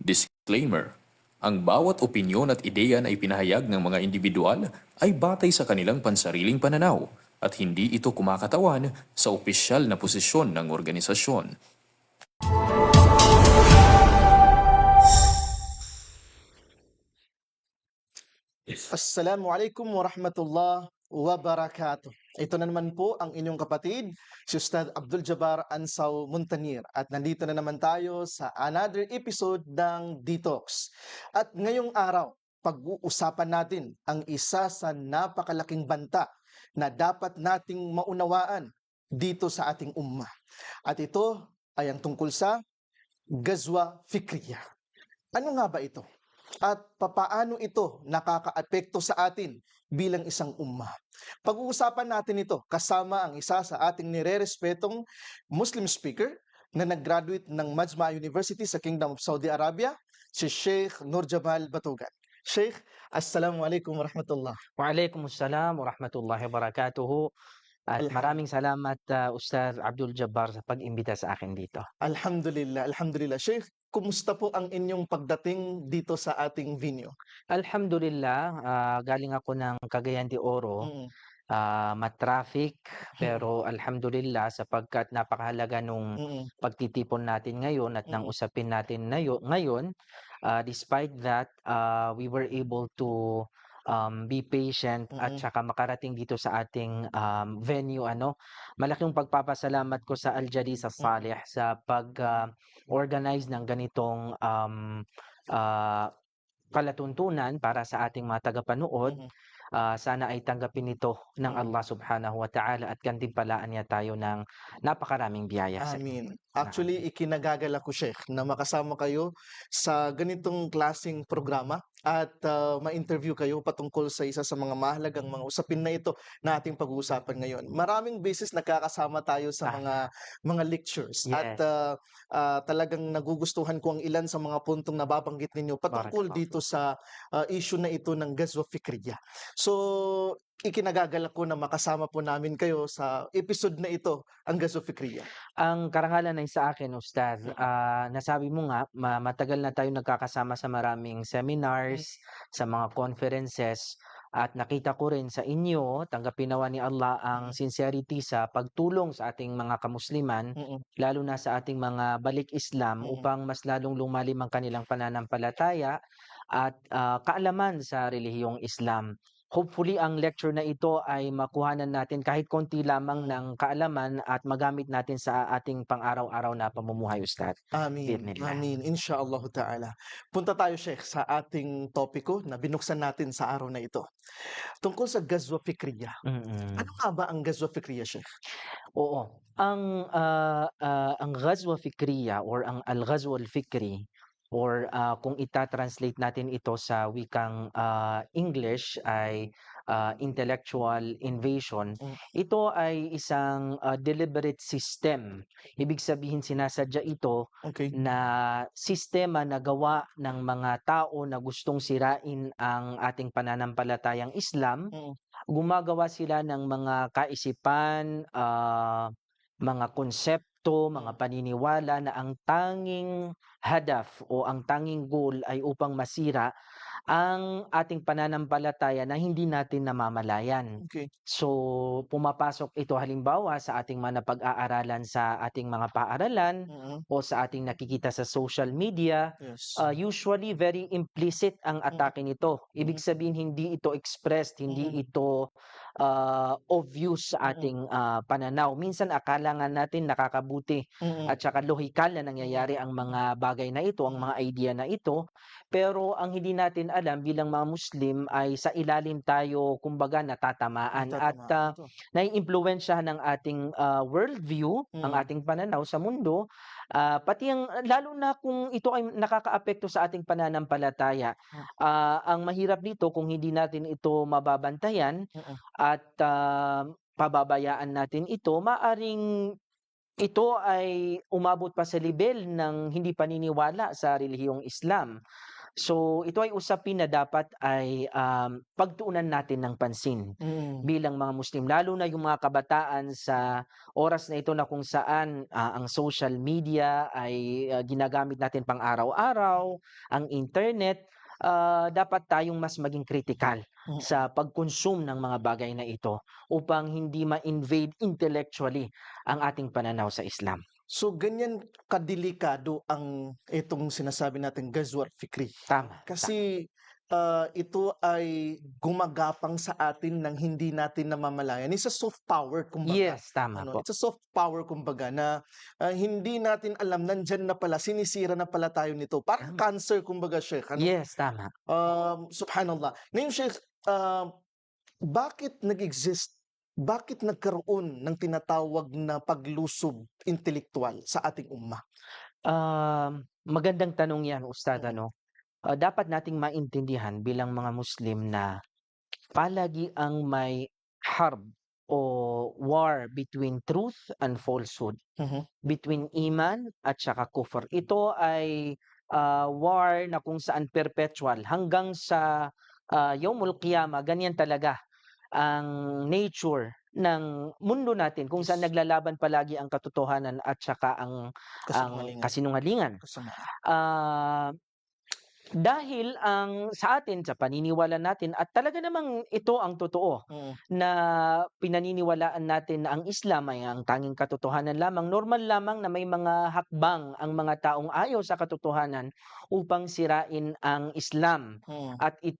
Disclaimer: ang bawat opinyon at ideya na ipinahayag ng mga individual ay batay sa kanilang pansariling pananaw at hindi ito kumakatawan sa opisyal na posisyon ng organisasyon. Assalamualaikum warahmatullah wabarakatuh. Ito na naman po ang inyong kapatid, si Ustad Abdul Jabbar Ansaw Muntanir. At nandito na naman tayo sa another episode ng Detox. At ngayong araw, pag-uusapan natin ang isa sa napakalaking banta na dapat nating maunawaan dito sa ating ummah. At ito ay ang tungkol sa Gazwa Fikriya. Ano nga ba ito? At papaano ito nakakaapekto sa atin bilang isang ummah? Pag-uusapan natin ito kasama ang isa sa ating nirerespetong Muslim speaker na nag-graduate ng Majma University sa Kingdom of Saudi Arabia, si Sheikh Nurjamal Batugan. Sheikh, Assalamualaikum warahmatullah. Waalaikumsalam warahmatullahi wabarakatuhu. At maraming salamat Ustaz Abdul Jabbar sa pag-imbita sa akin dito. Alhamdulillah, alhamdulillah. Sheikh, kumusta po ang inyong pagdating dito sa ating venue? Alhamdulillah, galing ako ng Cagayan de Oro. Mm. Matraffic, pero alhamdulillah sapagkat napakahalaga nung Mm. pagtitipon natin ngayon at ng Mm. usapin natin ngayon, despite that, we were able to be patient at Mm. saka makarating dito sa ating venue. Malaking pagpapasalamat ko sa Al Jadis Salih sa pag-organize ng ganitong palatuntunan para sa ating mga tagapanood. Mm. Sana ay tanggapin ito ng Allah subhanahu wa ta'ala at gantimpalaan niya tayo ng napakaraming biyaya sa Amin. Actually, ikinagagalak ko, Sheikh, na makasama kayo sa ganitong klasing programa at ma-interview kayo patungkol sa isa sa mga mahalagang mga usapin na ito na ating pag-uusapan ngayon. Maraming beses nakakasama tayo sa mga lectures at Yes. talagang nagugustuhan ko ang ilan sa mga puntong nababanggit ninyo patungkol Barakallahu dito sa issue na ito ng Gazwa Fikriya. So, ikinagagalak ko na makasama po namin kayo sa episode na ito, ang Gazwa Fikriya. Ang karangalan ay sa akin, Ustaz. Nasabi mo nga, matagal na tayo nagkakasama sa maraming seminars, sa mga conferences, at nakita ko rin sa inyo, tanggapin nawa ni Allah ang sincerity sa pagtulong sa ating mga kamusliman, Mm. lalo na sa ating mga balik Islam upang mas lalong lumalim ang kanilang pananampalataya at kaalaman sa relihiyong Islam. Hopefully, ang lecture na ito ay makuhanan natin kahit konti lamang ng kaalaman at magamit natin sa ating pang-araw-araw na pamumuhay, Ustad. Amin, Biidhnillah. amin, inshaallahu ta'ala. Punta tayo, Sheikh, sa ating topiko na binuksan natin sa araw na ito. Tungkol sa Gazwa Fikriya. Ano nga ba ang Gazwa Fikriya, Sheikh? Oo. Ang Ghazwa Fikriya or ang Al-Ghazwa Al-Fikri or kung ita-translate natin ito sa wikang English ay intellectual invasion. Ito ay isang deliberate system. Ibig sabihin sinasadya ito Okay. na sistema na gawa ng mga tao na gustong sirain ang ating pananampalatayang Islam. Mm. Gumagawa sila ng mga kaisipan, mga konsepto, mga paniniwala na ang tanging hadaf o ang tanging goal ay upang masira ang ating pananampalataya na hindi natin namamalayan. Okay. So, pumapasok ito halimbawa sa ating mga napag-aaralan sa ating mga paaralan Mm. o sa ating nakikita sa social media. Yes. Usually, very implicit ang atake nito. Ibig sabihin, hindi ito expressed, hindi ito obvious sa ating pananaw. Minsan, akala nga natin nakakabuti at saka lohikal na nangyayari ang mga bagay na ito, ang mga idea na ito. Pero ang hindi natin alam bilang mga Muslim ay sa ilalim tayo kumbaga natatamaan at naiimpluwensyahan ng ating worldview, ang ating pananaw sa mundo, pati ang lalo na kung ito ay nakakaapekto sa ating pananampalataya. Ang mahirap dito kung hindi natin ito mababantayan at pababayaan natin ito, maaring ito ay umabot pa sa level ng hindi paniniwala sa relihiyong Islam. So ito ay usapin na dapat ay pagtuunan natin ng pansin Mm. bilang mga Muslim, lalo na yung mga kabataan sa oras na ito na kung saan ang social media ay ginagamit natin pang araw-araw, ang internet, dapat tayong mas maging critical Mm. sa pag-consume ng mga bagay na ito upang hindi ma-invade intellectually ang ating pananaw sa Islam. So ganyan kadelikado ang itong sinasabi nating Ghazwa al-Fikri. Tama. Kasi ito ay gumagapang sa atin ng hindi natin namamalayan. It's a soft power kumbaga. Yes, tama po. It's a soft power kumbaga na hindi natin alam nandyan na pala, sinisira na pala tayo nito. Parang cancer kumbaga, Sheikh. Yes, tama. Subhanallah. Ngayon, Sheikh, bakit nag-exist, bakit nagkaroon ng tinatawag na paglusob intelektual sa ating ummah? Magandang tanong 'yan, Ustad, Mm. ano. Dapat nating maintindihan bilang mga Muslim na palagi ang may harb o war between truth and falsehood, Mhm. between iman at saka kufr. Ito ay war na kung saan perpetual hanggang sa Yaumul Qiyamah. Ganyan talaga ang nature ng mundo natin kung saan Yes. naglalaban palagi ang katotohanan at saka ang Kasinungalingan. kasinungalingan. Kasamaan. Ah, Dahil sa atin, sa paniniwala natin at talaga namang ito ang totoo Mm. na pinaniniwalaan natin na ang Islam ay ang tanging katotohanan lamang, normal lamang na may mga hakbang ang mga taong ayaw sa katotohanan upang sirain ang Islam. Mm. At it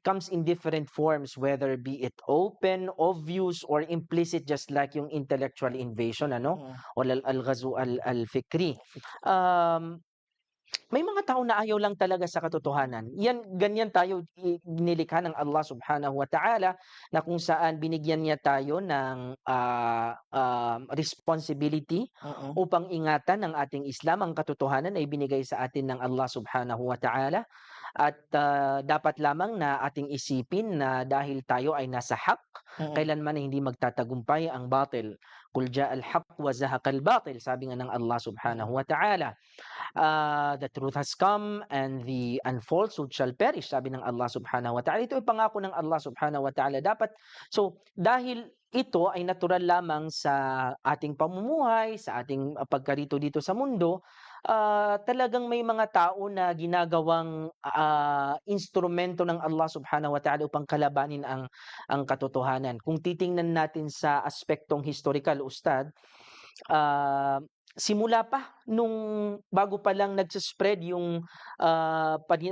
comes in different forms, whether be it open, obvious, or implicit, just like yung intellectual invasion, ano? Mm. O al-ghazu al-fikri. May mga tao na ayaw lang talaga sa katotohanan. Ganyan tayo nilikha ng Allah Subhanahu wa Ta'ala, na kung saan binigyan niya tayo ng responsibility Mm. upang ingatan ng ating Islam. Ang katotohanan ay binigay sa atin ng Allah Subhanahu wa Ta'ala, at dapat lamang na ating isipin na dahil tayo ay nasa haq, Mm. kailanman ay hindi magtatagumpay ang batil. Qul jaa al-haq wa zahaqa al-batil, sabi nga ng Allah Subhanahu wa Ta'ala. The truth has come and the falsehood shall perish, sabi ng Allah Subhanahu wa Ta'ala. Ito ay pangako ng Allah Subhanahu wa Ta'ala. Dahil ito ay natural lamang sa ating pamumuhay, sa ating pagkarito dito sa mundo, talagang may mga tao na ginagawang instrumento ng Allah Subhanahu wa Ta'ala upang kalabanin ang katotohanan. Kung titingnan natin sa aspektong historical, Ustad, simula pa nung bago pa lang nagse-spread yung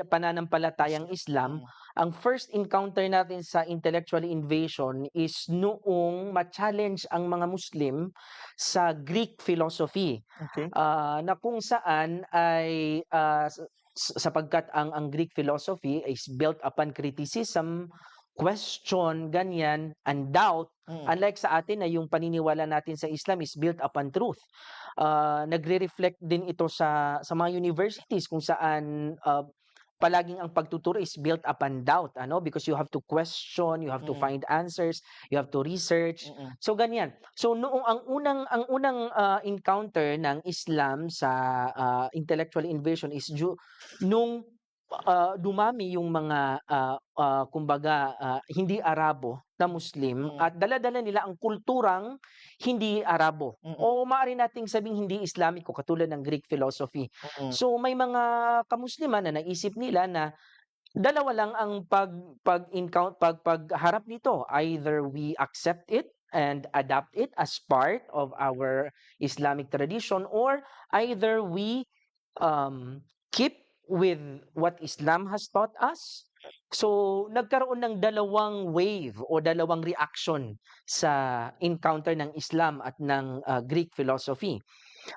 pananampalatayang Islam, Mm. ang first encounter natin sa intellectual invasion is noong ma-challenge ang mga Muslim sa Greek philosophy, Okay. na kung saan ay sapagkat ang Greek philosophy is built upon criticism, question, ganyan, and doubt. Mm. Unlike sa atin na yung paniniwala natin sa Islam is built upon truth. Nagre-reflect din ito sa mga universities kung saan palaging ang pagtuturo is built upon doubt, ano, because you have to question, you have to Mm. find answers, you have to research. Mm. So ganyan. So noong ang unang encounter ng Islam sa intellectual invasion is nung dumami yung mga kumbaga hindi Arabo na Muslim, Mm. at dala-dala nila ang kulturang hindi Arabo, Mm. o maaari nating sabing hindi Islamiko, katulad ng Greek philosophy. Mm. So may mga kamusliman na naisip nila na dalawa lang ang pagharap nito. Either we accept it and adapt it as part of our Islamic tradition, or either we keep with what Islam has taught us. So nagkaroon ng dalawang wave o dalawang reaction sa encounter ng Islam at ng Greek philosophy.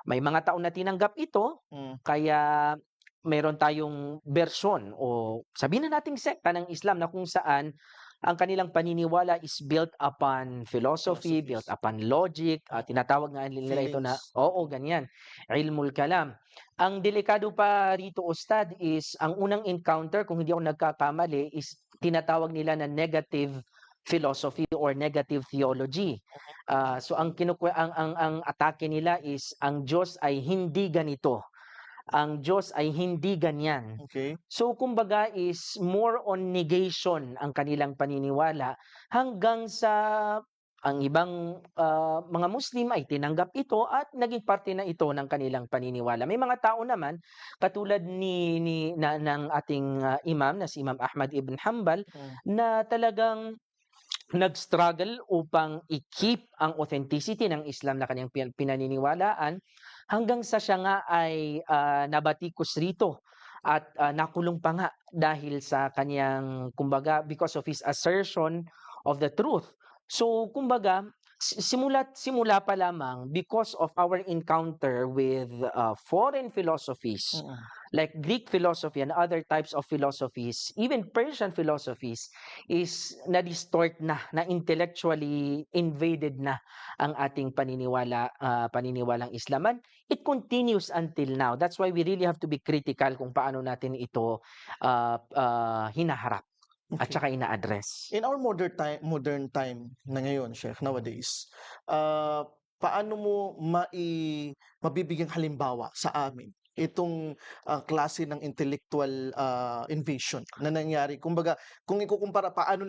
May mga tao na tinanggap ito, Mm. kaya meron tayong bersyon o sabihin na nating sekta ng Islam na kung saan ang kanilang paniniwala is built upon philosophy, built Philosophies. upon logic, tinatawag nga nila ito na, Feelings. ganyan, ilmul kalam. Ang delikado pa rito, Ustad, is ang unang encounter, kung hindi ako nagkakamali, is tinatawag nila na negative philosophy or negative theology. So ang atake nila is ang Diyos ay hindi ganito. ang Diyos ay hindi ganyan. Okay. So kumbaga is more on negation ang kanilang paniniwala hanggang sa ang ibang mga Muslim ay tinanggap ito at naging parte na ito ng kanilang paniniwala. May mga tao naman katulad ng ating imam na si Imam Ahmad ibn Hanbal Mm. na talagang nag-struggle upang i-keep ang authenticity ng Islam na kanyang pinaniniwalaan hanggang sa siya nga ay nabatikos rito at nakulong pa nga dahil sa kanyang kumbaga because of his assertion of the truth. So kumbaga simula pa lamang because of our encounter with foreign philosophies Mm. like Greek philosophy and other types of philosophies, even Persian philosophies, is na-distort na intellectually invaded na ang ating paniniwalang Islaman. It continues until now. That's why we really have to be critical kung paano natin ito hinaharap at Okay. saka ina-address. In our modern time na ngayon, Sheikh, nowadays, paano mo mabibigyang halimbawa sa amin itong klase ng intellectual invasion na nangyari? Kumbaga, kung ikukumpara paano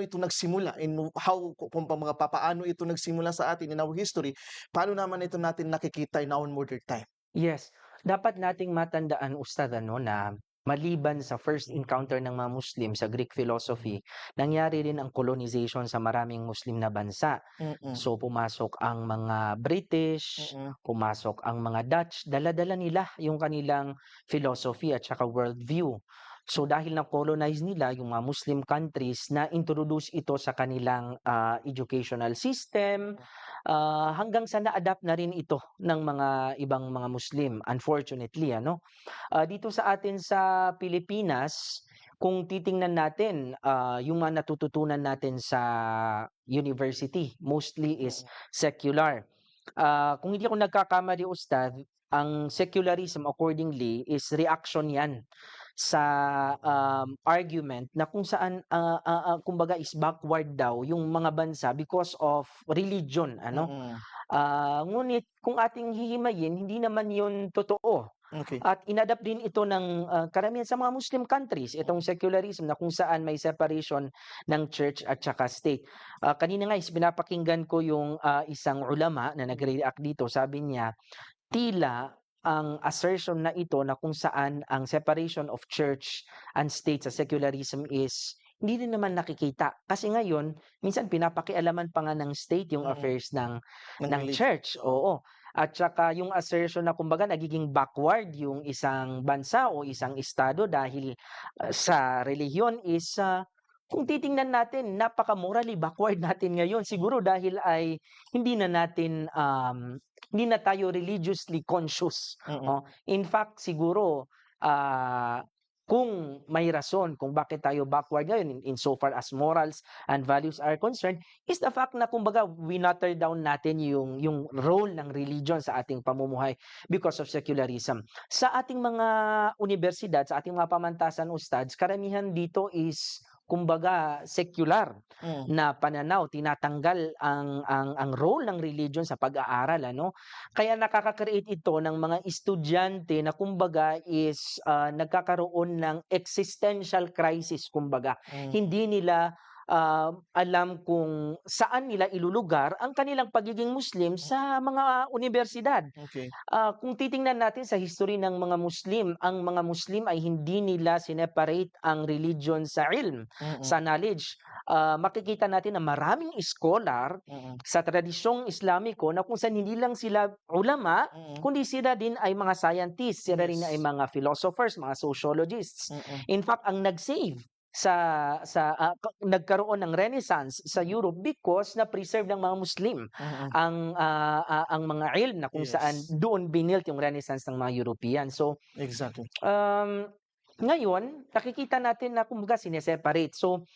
ito nagsimula in how kung paano ito nagsimula sa atin in our history, paano naman ito natin nakikita in our modern time? Yes, dapat nating matandaan ustad na maliban sa first encounter ng mga Muslim sa Greek philosophy, nangyari rin ang colonization sa maraming Muslim na bansa. Mm. So pumasok ang mga British, Mm. pumasok ang mga Dutch, dala-dala nila yung kanilang philosophy at saka worldview. So dahil na-colonize nila yung mga Muslim countries na introduce ito sa kanilang educational system, hanggang sa na-adapt na rin ito ng mga ibang mga Muslim, unfortunately, dito sa atin sa Pilipinas, kung titingnan natin, yung mga natututunan natin sa university, mostly is secular. Kung hindi ako nagkakamali, Ustad, ang secularism accordingly is reaction yan sa argument na kung saan kumbaga is backward daw yung mga bansa because of religion, Mm. ngunit kung ating hihimayin, hindi naman yun totoo. Okay. At inadapt din ito ng karamihan sa mga Muslim countries, itong secularism na kung saan may separation ng church at saka state. Kanina nga is pinapakinggan ko yung isang ulama na nagre-react dito. Sabi niya, tila ang assertion na ito na kung saan ang separation of church and state sa secularism is hindi rin naman nakikita. Kasi ngayon, minsan pinapakialaman pa nga ng state yung Mm. affairs ng Ng religion. church, oo. At saka yung assertion na kumbaga nagiging backward yung isang bansa o isang estado dahil sa relihiyon is kung titingnan natin, napaka-morally backward natin ngayon. Siguro dahil ay hindi na natin hindi na tayo religiously conscious. Mm. In fact, siguro kung may rason kung bakit tayo backward ngayon in so far as morals and values are concerned, is the fact na kumbaga winater down natin yung role ng religion sa ating pamumuhay because of secularism. Sa ating mga universidad, sa ating mga pamantasan ustads, karamihan dito is kumbaga secular Mm. na pananaw, tinatanggal ang role ng religion sa pag-aaral, Kaya nakaka-create ito ng mga estudyante na kumbaga is nagkakaroon ng existential crisis kumbaga. Mm. Hindi nila alam kung saan nila ilulugar ang kanilang pagiging Muslim sa mga universidad. Okay. Kung titingnan natin sa history ng mga Muslim, ang mga Muslim ay hindi nila sineparate ang religion sa ilm, Mm. sa knowledge. Makikita natin na maraming scholar Mm. sa tradisyong Islamiko na kung saan hindi lang sila ulama, Mm. kundi sila din ay mga scientists, sila rin ay Yes. mga philosophers, mga sociologists. Mm. In fact, ang nag-save nagkaroon ng Renaissance sa Europe because na-preserve ng mga Muslim Mm. ang mga ilm na kung saan Yes. doon binilt yung Renaissance ng mga European. So, Exactly. ngayon, nakikita natin na kumbaga sineseparate. So,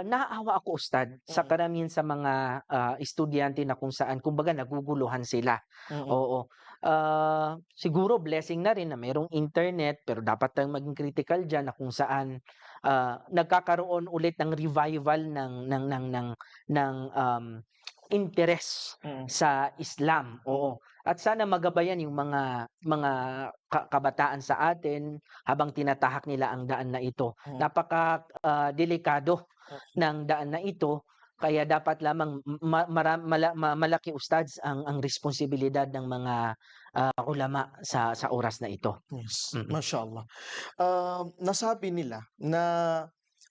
naaawa ako ustad sa Mm. karamihan sa mga estudyante na kung saan kumbaga naguguluhan sila. Mm. Oo. Siguro blessing na rin na mayroong internet pero dapat tayong maging critical diyan na kung saan nagkakaroon ulit ng revival ng interes Mm. sa Islam. Oo. At sana magabayan yung mga kabataan sa atin habang tinatahak nila ang daan na ito. Mm. Delikado ng daan na ito, kaya dapat lamang malaki ustads ang responsibilidad ng mga ulama sa oras na ito. Yes, Mm. mashallah. Nasabi nila na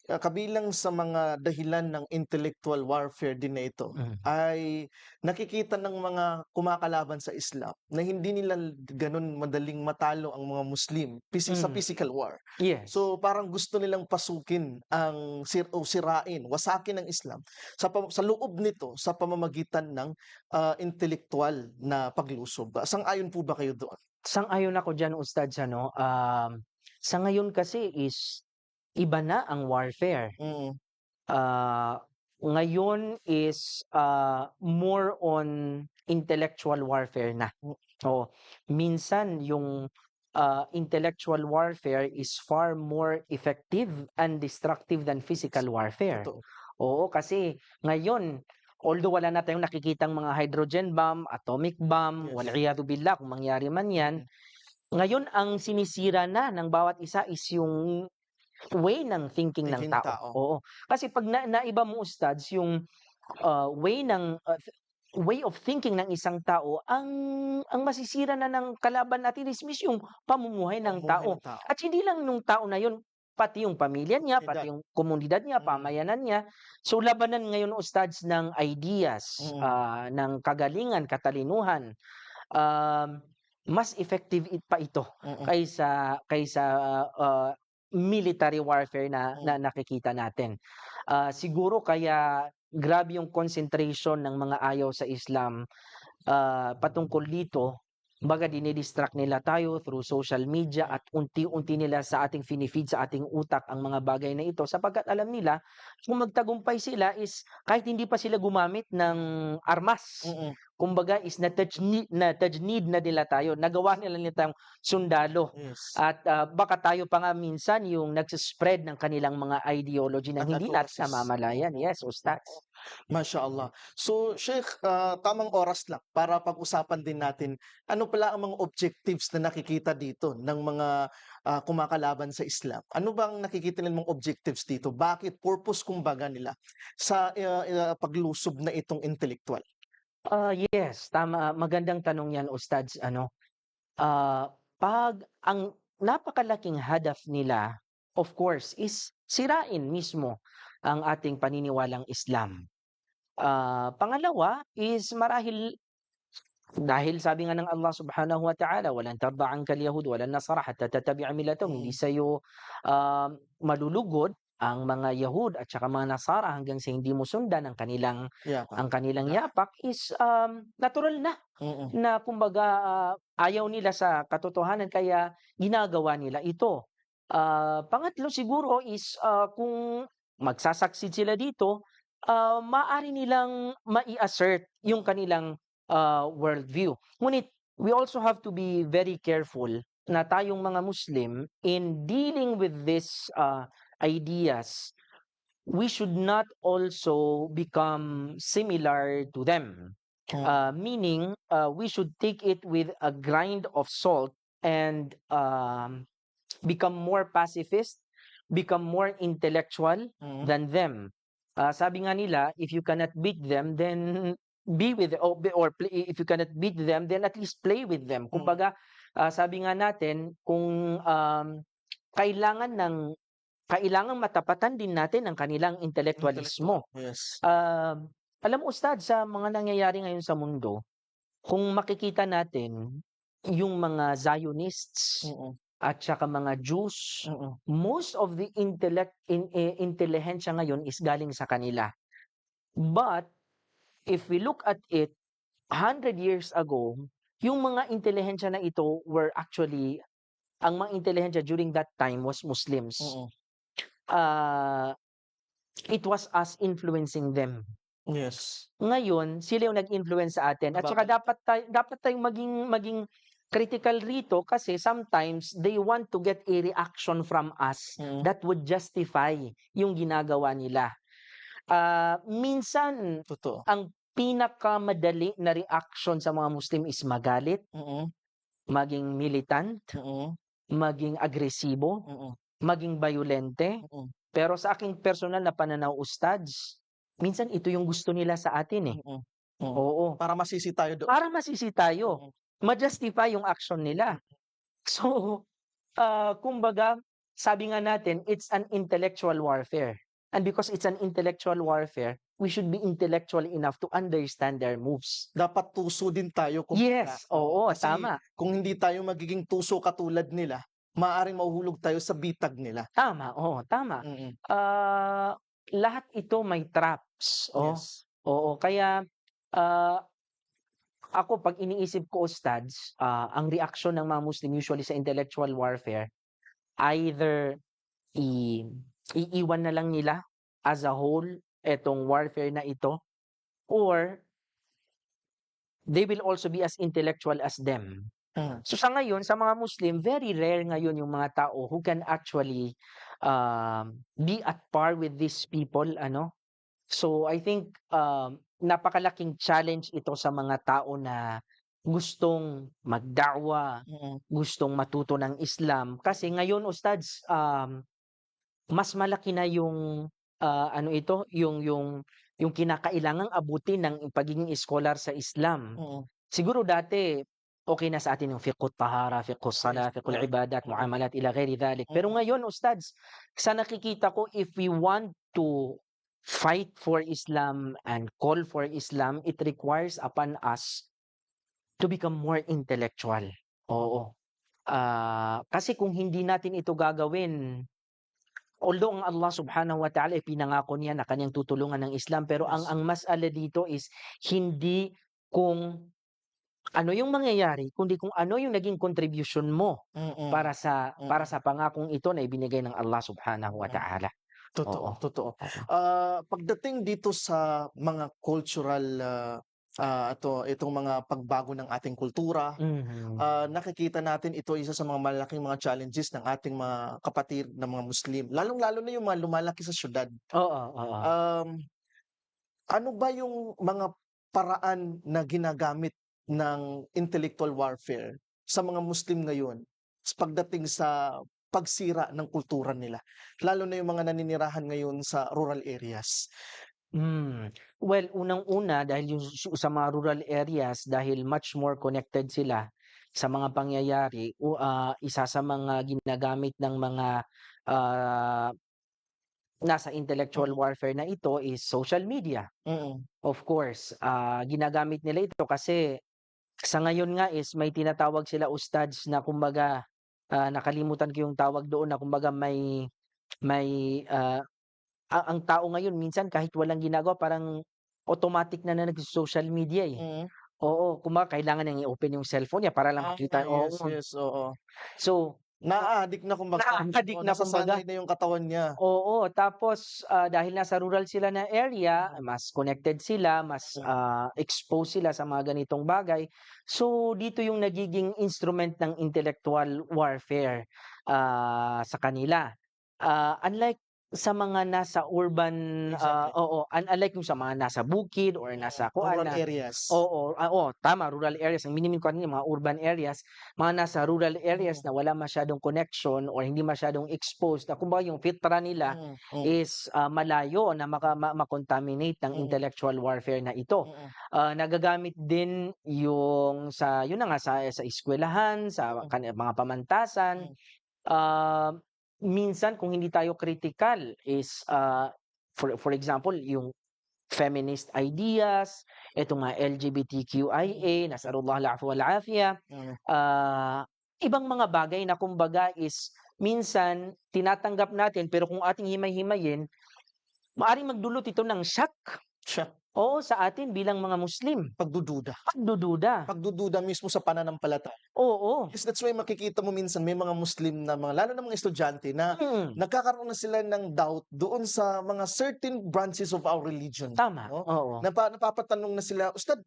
kabilang sa mga dahilan ng intellectual warfare din na ito Mm. ay nakikita ng mga kumakalaban sa Islam na hindi nila ganun madaling matalo ang mga Muslim sa Mm. physical war. Yes. So parang gusto nilang pasukin o sirain, wasakin ang Islam sa loob nito sa pamamagitan ng intelektual na paglusob. Sang-ayon po ba kayo doon? Sang-ayon ako diyan ustads ano. Sa ngayon kasi is iba na ang warfare. Mm. Ngayon is more on intellectual warfare na. Mm. Oo. Minsan yung intellectual warfare is far more effective and destructive than physical warfare. Totoo. Oo, kasi ngayon, although wala na tayong nakikitang mga hydrogen bomb, atomic bomb, Yes. wal'iyadu billah kung mangyari man yan, ngayon ang sinisira na ng bawat isa is yung way ng thinking ng Thinking tao. tao. Oo. Kasi pag naiba mo ustads yung way of thinking ng isang tao, ang masisira na ng kalaban natin is yung pamumuhay ng Pamumuhay tao. ng tao. At hindi lang nung tao na yun, pati yung pamilya niya, Komunidad. pati yung komunidad niya, Mm. pamayanan niya. So labanan ngayon ustads ng ideas, Mm. ng kagalingan, katalinuhan. Mas effective pa ito Mm. kaysa military warfare na nakikita natin. Siguro kaya grabe yung concentration ng mga ayaw sa Islam patungkol dito. Baga dinidistract nila tayo through social media at unti-unti nila sa ating finifeed sa ating utak ang mga bagay na ito sapagkat alam nila kung magtagumpay sila is kahit hindi pa sila gumamit ng armas. Mm. Kumbaga is na-touch need na nila tayo. Nagawa nila tayong sundalo. Yes. At baka tayo pa nga minsan yung nagsispread ng kanilang mga ideology na At hindi natin advocacies. namamalayan. Yes, ustads. Mashallah. So, Sheikh, tamang oras lang para pag-usapan din natin ano pala ang mga objectives na nakikita dito ng mga kumakalaban sa Islam. Ano bang nakikita nilang mga objectives dito? Bakit? Purpose kumbaga nila sa paglusob na itong intellectual. Yes, tama. Magandang tanong yan, ustads. Pag ang napakalaking hadaf nila, of course, is sirain mismo ang ating paniniwalang Islam. Pangalawa is marahil dahil sabi nga ng Allah subhanahu wa ta'ala, walan tarda anka al-yahud walan nasara hatta tattabi'a millatahum. Hindi sa'yo malulugod ang mga Yahud at saka mga Nasara hanggang sa hindi mo sundan ang kanilang yapak is natural na Mm. na kumbaga ayaw nila sa katotohanan kaya ginagawa nila ito. Pangatlo siguro is kung magsasucceed sila dito, maaari nilang mai-assert yung kanilang worldview. Ngunit we also have to be very careful na tayong mga Muslim in dealing with these ideas, we should not also become similar to them. Meaning, we should take it with a grind of salt and become more pacifist, become more intellectual than them. Sabi nga nila, if you cannot beat them, then be with if you cannot beat them, then at least play with them. Kumbaga, sabi nga natin, kung kailangan matapatan din natin ang kanilang intelektualismo. Yes. Alam mo ustad, sa mga nangyayari ngayon sa mundo, kung makikita natin yung mga Zionists at saka mga Jews, most of the intelihensya ngayon is galing sa kanila. But if we look at it 100 years ago, yung mga intelihensya na ito were actually, ang mga intelihensya during that time was Muslims. It was us influencing them. Yes. Ngayon, sila yung nag-influence sa atin. At saka dapat tayong maging critical rito kasi sometimes they want to get a reaction from us that would justify yung ginagawa nila. Minsan, Totoo. ang pinakamadali na reaction sa mga Muslim is magalit, Mm, maging militant, mm, maging agresibo, mm, maging bayolente. mm, Pero sa aking personal na pananaw, ustads, minsan ito yung gusto nila sa atin eh. mm, mm. Oo. Para masisi tayo doon. Para masisi tayo. Mm, Ma-justify yung action nila. So, kumbaga, sabi nga natin, it's an intellectual warfare. And because it's an intellectual warfare, we should be intellectual enough to understand their moves. dapat tuso din tayo Yes, oo, kasi tama. kung hindi tayo magiging tuso katulad nila, maaaring mahuhulog tayo sa bitag nila. Tama, oo, tama. Mm, Lahat ito may traps. yes. Oo, kaya ah, ako pag iniisip ko, ustads, ang reaksyon ng mga Muslim usually sa intellectual warfare, either i iiwan na lang nila as a whole etong warfare na ito, or they will also be as intellectual as them. Mm, So sa ngayon, sa mga Muslim, very rare ngayon yung mga tao who can actually be at par with these people, ano. So I think napakalaking challenge ito sa mga tao na gustong magda'wa, mm, gustong matuto ng Islam. Kasi ngayon, ustads, mas malaki na yung ano ito, yung kinakailangang abutin ng pagiging scholar sa Islam. mm. Siguro dati okay na sa atin yung fiqh tahara, fiqh salat, Yes, fiqh ibadat, mm, muamalat ila ghairi dhalik. Pero mm. ngayon, ustads, sa nakikita ko, if we want to fight for Islam and call for Islam, it requires upon us to become more intellectual. Oo. Kasi kung hindi natin ito gagawin, although ang Allah Subhanahu wa Ta'ala ay pinangako niya na kanyang tutulungan ng Islam, pero Yes. ang mas'ala dito is hindi kung ano yung mangyayari, kundi kung ano yung naging contribution mo Mm, para sa mm. pangakong ito na ibinigay ng Allah Subhanahu wa Mm. Ta'ala. Totoo, Oo. totoo. Oo. Pagdating dito sa mga cultural, itong mga pagbago ng ating kultura, Mhm. nakikita natin ito isa sa mga malaking mga challenges ng ating mga kapatid na mga Muslim, lalong-lalo na yung mga lumalaki sa siyudad. Oo, oo. Um, ano ba yung mga paraan na ginagamit ng intellectual warfare sa mga Muslim ngayon pagdating sa pagsira ng kultura nila, lalo na yung mga naninirahan ngayon sa rural areas? Well, unang-una dahil yung sa mga rural areas, dahil much more connected sila sa mga pangyayari, isa sa mga ginagamit ng mga ah, nasa intellectual Mm, warfare na ito is social media. mm, Of course, ginagamit nila ito kasi sa ngayon nga is may tinatawag sila ustads na kumbaga, nakalimutan ko yung tawag doon, na kumbaga may ang tao ngayon minsan kahit walang ginagawa parang automatic na nag-social media, eh. mm. Oo, kumbaga kailangan niyang i-open yung cellphone niya para lang makita, Yes, oo. yes, oo. So, Na-a-addict na kumbaga, na-a-addict oo, na kumbaga. nasasanay na yung katawan niya. Oo, tapos, dahil nasa rural sila na area, Mm, mas connected sila, mas, mm, exposed sila sa mga ganitong bagay. So, dito yung nagiging instrument ng intellectual warfare, sa kanila. Unlike sa mga nasa urban, exactly. oo, unlike yung sa mga nasa bukid or nasa kuan Rural na, areas. oo, oo, tama, rural areas. Ang minimin ko kanina mga urban areas, mga nasa rural areas Mm, na wala masyadong connection or hindi masyadong exposed, na kumbaga yung fitra nila mm, is, malayo na ma-contaminate ng mm, intellectual warfare na ito. mm, Nagagamit din yung sa yun na nga, sa eskuwelahan, sa mm, mga pamantasan. mm, Ah, Minsan kung hindi tayo critical is, for example, yung feminist ideas, itong mga LGBTQIA, nasallallahu al-'afwa wal-'afiya, mm. ibang mga bagay na kumbaga is minsan tinatanggap natin, pero kung ating himay-himayin, maaaring magdulot ito ng shock, Siya, oo, sa atin bilang mga Muslim. pagdududa. Pagdududa, Pagdududa mismo sa pananampalataya. oo. Yes, that's why makikita mo minsan may mga Muslim na mga lalo na mga estudyante na Mm, nagkakaroon na sila ng doubt doon sa mga certain branches of our religion, tama, 'no? oo. Napapatanong na sila, "Ustad,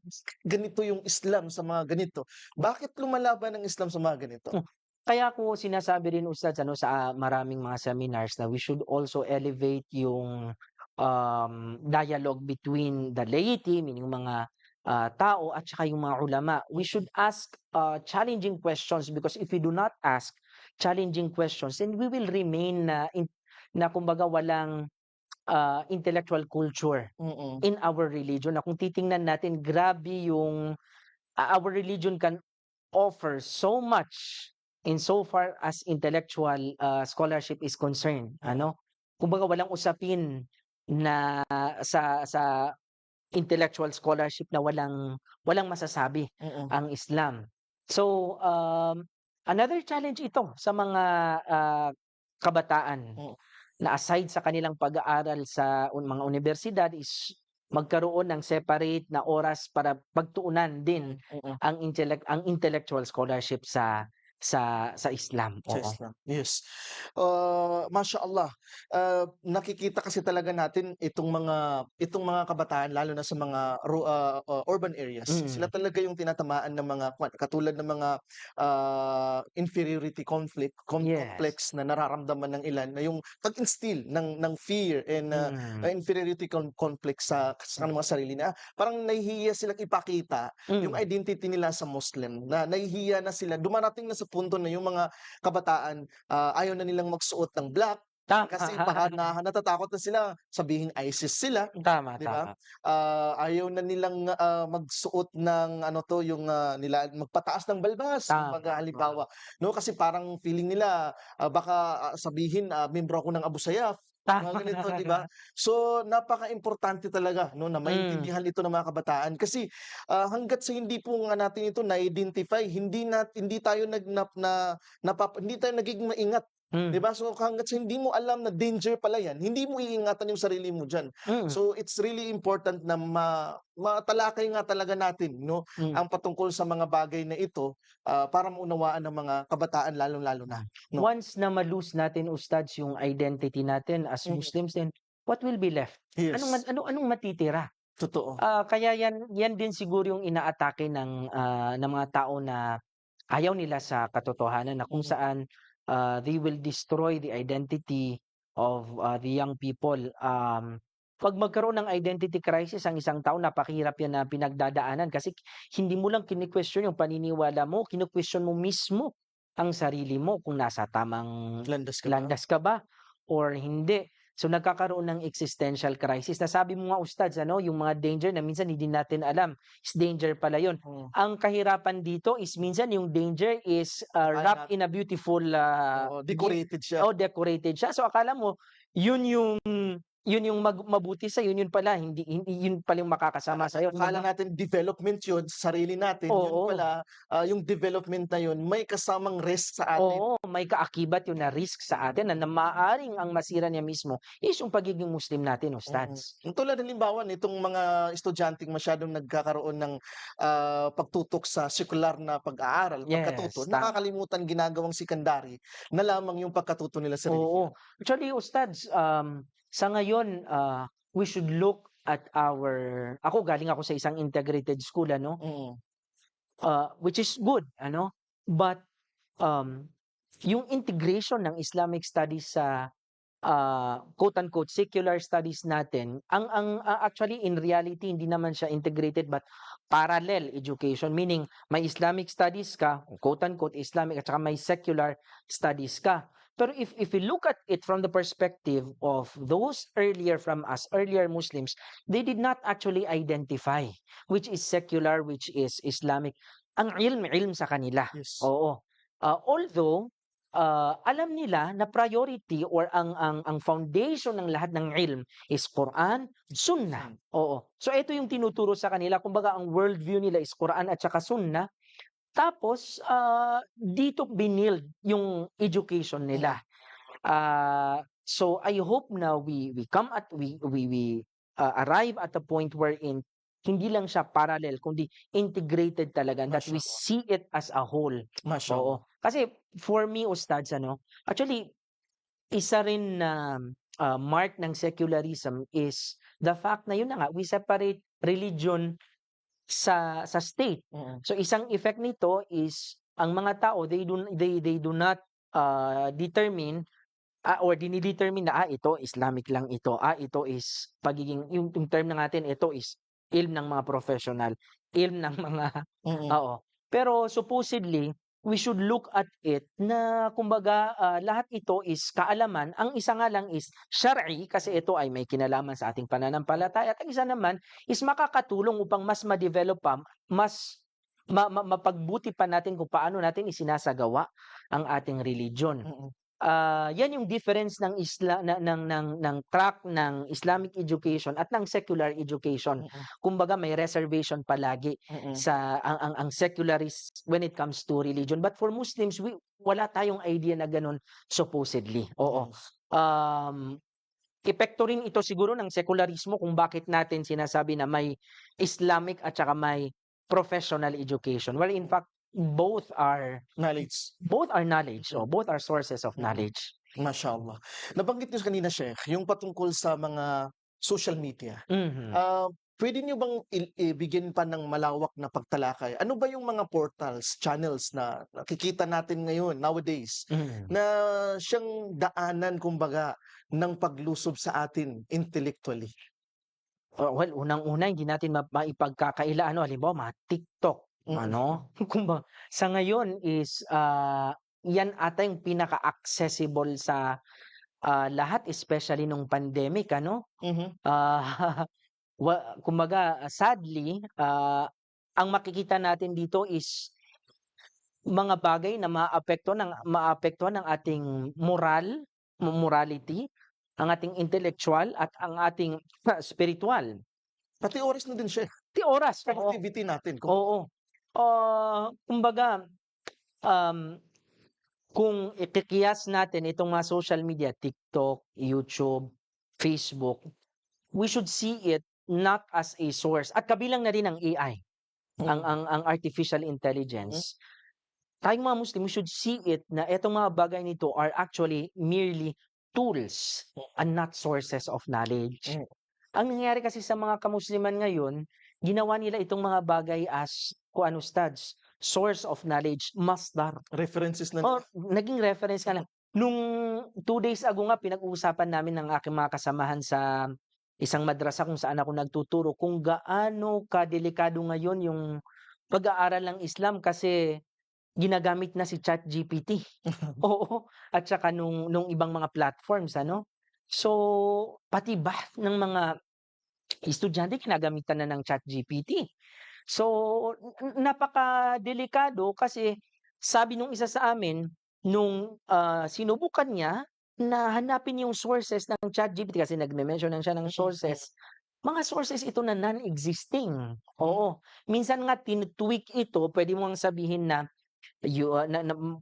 ganito yung Islam sa mga ganito. Bakit lumalaban ang Islam sa mga ganito?" Hmm. Kaya ko sinasabi rin, ustads, ano, sa maraming mga seminars na we should also elevate yung dialogue between the laity, meaning mga tao at saka yung mga ulama. We should ask challenging questions, because if we do not ask challenging questions, then we will remain na kumbaga walang intellectual culture Mm. in our religion, na kung titingnan natin, grabe yung our religion can offer so much in so far as intellectual scholarship is concerned. Mm. Kumbaga walang usapin na sa intellectual scholarship na walang masasabi Mm. ang Islam. So another challenge ito sa mga kabataan, Mm. na aside sa kanilang pag-aaral sa mga universidad is magkaroon ng separate na oras para pagtuunan din Mm. ang intellectual scholarship sa Islam. Sa Oo. Islam, yes. Mashallah, nakikita kasi talaga natin itong mga kabataan, lalo na sa mga urban areas. Sila Mm. talaga yung tinatamaan ng mga katulad ng mga inferiority Yes. complex na nararamdaman ng ilan, na yung pag-instill ng fear and inferiority complex sa mga sarili, na parang nahihiya silang ipakita yung Mm. identity nila sa Muslim, na nahihiya na sila, dumarating na sa punto na yung mga kabataan, ayaw na nilang magsuot ng black Tama. kasi baka natatakot na sila sabihin ISIS sila, Tama, 'di ba? tama. Ayaw na nilang magsuot ng nila magpataas ng balbas, Tama. kumbaga halimbawa, 'no? Kasi parang feeling nila, baka sabihin, miyembro ako ng Abu Sayyaf, mga Tama. ganito, 'di ba? So, napakaimportante talaga, 'no, na Mm. maintindihan ito ng mga kabataan, kasi hangga't sa hindi po nga natin ito na-identify, hindi tayo hindi tayo nagiging maingat, 'di Mm. ba? So, hangga't sa hindi mo alam na danger pala 'yan, hindi mo iingatan yung sarili mo diyan. Mm. So, it's really important na matalakay nga talaga natin, 'no, Mm. ang patungkol sa mga bagay na ito, para maunawaan ng mga kabataan, lalong-lalo na, 'no? Once na ma-lose natin, ustads, yung identity natin as Mm. Muslims, then what will be left? Yes, Anong matitira? totoo. Kaya yan din siguro yung inaatake ng mga tao na ayaw nila sa katotohanan, na kung Mm. saan they will destroy the identity of the young people. 'Pag magkaroon ng identity crisis ang isang tao, napakahirap yan na pinagdadaanan, kasi hindi mo lang kini-question yung paniniwala mo, kini-question mo mismo ang sarili mo kung nasa tamang Landas ka ba? landas ka ba or hindi. So nagkakaroon ng existential crisis. Nasabi mo nga, ustads, yung mga danger na minsan hindi natin alam, is danger pala yun. Mm. Ang kahirapan dito is minsan yung danger is wrapped in a beautiful Oo, decorated siya. decorated siya. So akala mo yun yung mabuti sa yun pala hindi yun pala yung makakasama sa iyo. Akala natin development yun sa sarili natin, yun Oo. pala, yung development na yun may kasamang risk sa atin. Oo, may kaakibat yun na risk sa atin, na maaaring ang masira niya mismo is yung pagiging Muslim natin, ustads. Yung tulad halimbawa nitong mga estudyanteng masyadong nagkakaroon ng pagtutok sa sekular na pag-aaral, pagkatuto, Yes, nakakalimutan ginagawang sekundary na lamang yung pagkatuto nila sa relihiyon. oo. Actually, ustads, sa ngayon, we should look at ako, galing ako sa isang integrated school, Mm. which is good, but um, yung integration ng Islamic studies sa quote unquote secular studies natin, actually in reality hindi naman siya integrated, but parallel education, meaning may Islamic studies ka, quote unquote Islamic, at saka may secular studies ka. Pero if we look at it from the perspective of those earlier Muslims, they did not actually identify which is secular, which is Islamic. Ang ilm sa kanila. Yes. Oo. Although alam nila na priority or ang foundation ng lahat ng ilm is Quran, Sunnah. Oo. So ito yung tinuturo sa kanila. Kumbaga ang worldview nila is Quran at saka Sunnah. Tapos dito binild yung education nila. So I hope na we arrive at a point wherein hindi lang siya parallel kundi integrated talaga, that we Mashallah. see it as a whole. Mashallah. Oo. Kasi for me, ustads, actually isa rin na mark ng secularism is the fact na yun na nga, we separate religion sa state. Mm. So isang effect nito is ang mga tao, they do not determine or dinidetermine na, ito Islamic lang ito, ito is pagiging yung term na natin, ito is ilm ng mga professional, ilm ng mga Mm. oo. Pero supposedly, we should look at it na kumbaga, lahat ito is kaalaman. Ang isa nga lang is syar'i kasi ito ay may kinalaman sa ating pananampalataya at ang isa naman is makakatulong upang mas ma-develop pa, mas mapagbuti pa natin kung paano natin isinasagawa ang ating religion. Mm. Yan yung difference ng ng track ng Islamic education at ng secular education. Mm. Kumbaga may reservation palagi Mm. sa ang secularists when it comes to religion. But for Muslims, wala tayong idea na ganun supposedly. Oo. Epekto rin ito siguro ng sekularismo kung bakit natin sinasabi na may Islamic at saka may professional education. Well, in fact, both are Knowledge. knowledge, o both are sources of Mm. knowledge. Mashallah. Nabanggit niyo kanina, Sheikh, yung patungkol sa mga social media. Mhm. Pwede niyo bang ibigyan pa ng malawak na pagtalakay? Ano ba yung mga portals, channels na nakikita natin ngayon, nowadays, Mhm. na siyang daanan, kumbaga, ng paglusob sa atin intellectually? Well, unang-una hindi natin maipagkakaila halimbawa mga TikTok, Mm. sa ngayon is, yan ata yung pinaka-accessible sa, lahat especially nung pandemic Mhm. Ah, kumbaga, sadly, ang makikita natin dito is mga bagay na maapektuhan ng ating morality, ang ating intellectual at ang ating spiritual. Pati oras na din, Sheikh. Oras, oo. Productivity natin. Oo. Kumbaga, um, kung ikikiyas natin itong mga social media, TikTok, YouTube, Facebook, we should see it not as a source at kabilang na rin ang AI, Mm. ang artificial intelligence. Tayong mga Muslim, we should see it na etong mga bagay nito are actually merely tools and not sources of knowledge. Mm. Ang nangyayari kasi sa mga kamusliman ngayon, ginawa nila itong mga bagay as ustads, source of knowledge, masdar. References na Or naging reference ka lang. Nung 2 days ago nga pinag-uusapan namin ng aking mga kasamahan sa isang madrasa kung saan ako nagtuturo kung gaano kadelikado ngayon yung pag-aaral ng Islam kasi ginagamit na si ChatGPT. Oo, at saka nung ibang mga platforms So, pati ba ng mga estudyante ginagamitan na ng ChatGPT. So, napakadelikado kasi sabi nung isa sa amin, nung, sinubukan niya na hanapin yung sources ng ChatGPT kasi nagme-mention lang siya ng sources, mga sources ito na non-existing. Oo, minsan nga tini-tweak ito, puwede mo ngang sabihin na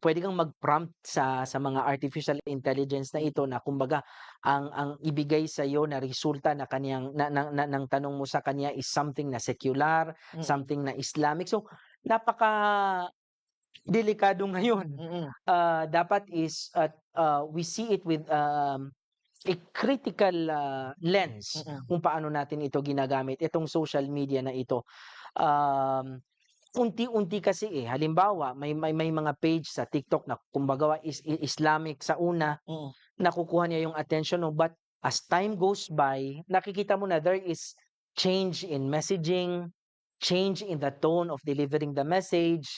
puwede kang mag-prompt sa mga artificial intelligence na ito na kumbaga ang ibigay sa'yo na resulta na kaniyang ng tanong mo sa kanya is something na secular, something na Islamic. So, napaka-delikado ngayon. Dapat is we see it with, a critical, lens kung paano natin ito ginagamit, itong social media na ito. Unti-unti kasi, halimbawa may mga page sa TikTok na kumbaga Islamic sa una, nakukuha niya yung attention mo, but as time goes by, nakikita mo na there is change in messaging, change in the tone of delivering the message.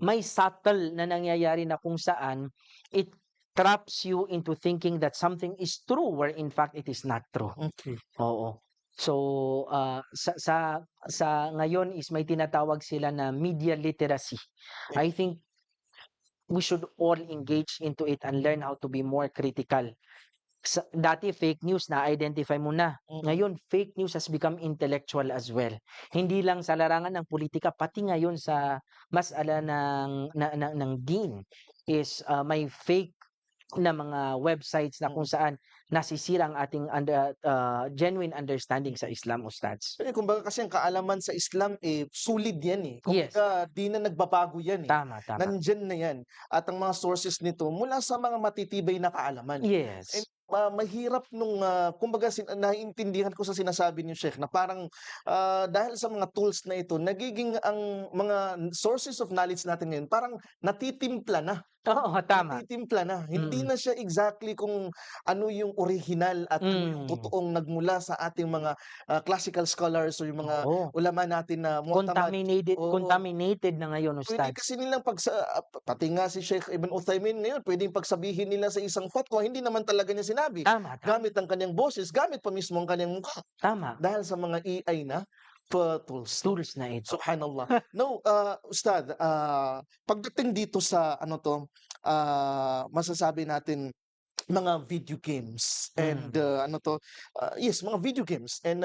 May subtle na nangyayari na kung saan it traps you into thinking that something is true where in fact it is not true. Okay. Oo. So, sa ngayon is may tinatawag sila na media literacy. I think we should all engage into it and learn how to be more critical. Dati fake news na-identify mo na. Ngayon fake news has become intellectual as well. Hindi lang sa larangan ng politika, pati ngayon sa masala ng din is may fake na mga websites na kung saan nasisira ang ating genuine understanding sa Islam, ustads. Kumbaga kasi ang kaalaman sa Islam, solid yan. Yes. Kumbaga di na nagbabago yan. Tama. Nandiyan na yan. At ang mga sources nito mula sa mga matitibay na kaalaman. Yes. Mahirap nung kumbaga naiintindihan ko sa sinasabi niyo, Sheikh, na parang dahil sa mga tools na ito, nagiging ang mga sources of knowledge natin ngayon parang natitimpla na Oo, tama. Natitimpla na. Hindi Mm. na siya exactly kung ano yung orihinal at ano yung Hmm. totoong nagmula sa ating mga classical scholars o yung mga Oo. ulama natin na mu'tamad. Oo. Contaminated na ngayon, Puwede ustad. kasi nilang pati nga si Sheikh Ibn Uthaymin ngayon puwedeng pagsabihin nila sa isang fatwa hindi naman talaga niya sinabi. Tama, tama, Gamit ang kanyang boses, gamit pa mismo ang kanyang mukha tama. dahil sa mga AI na tools 'no. Tools na ito. Subhanallah. No, ustad, pagdating dito sa ano 'to, masasabi natin mga video games and, Mm. ano 'to, yes mga video games and,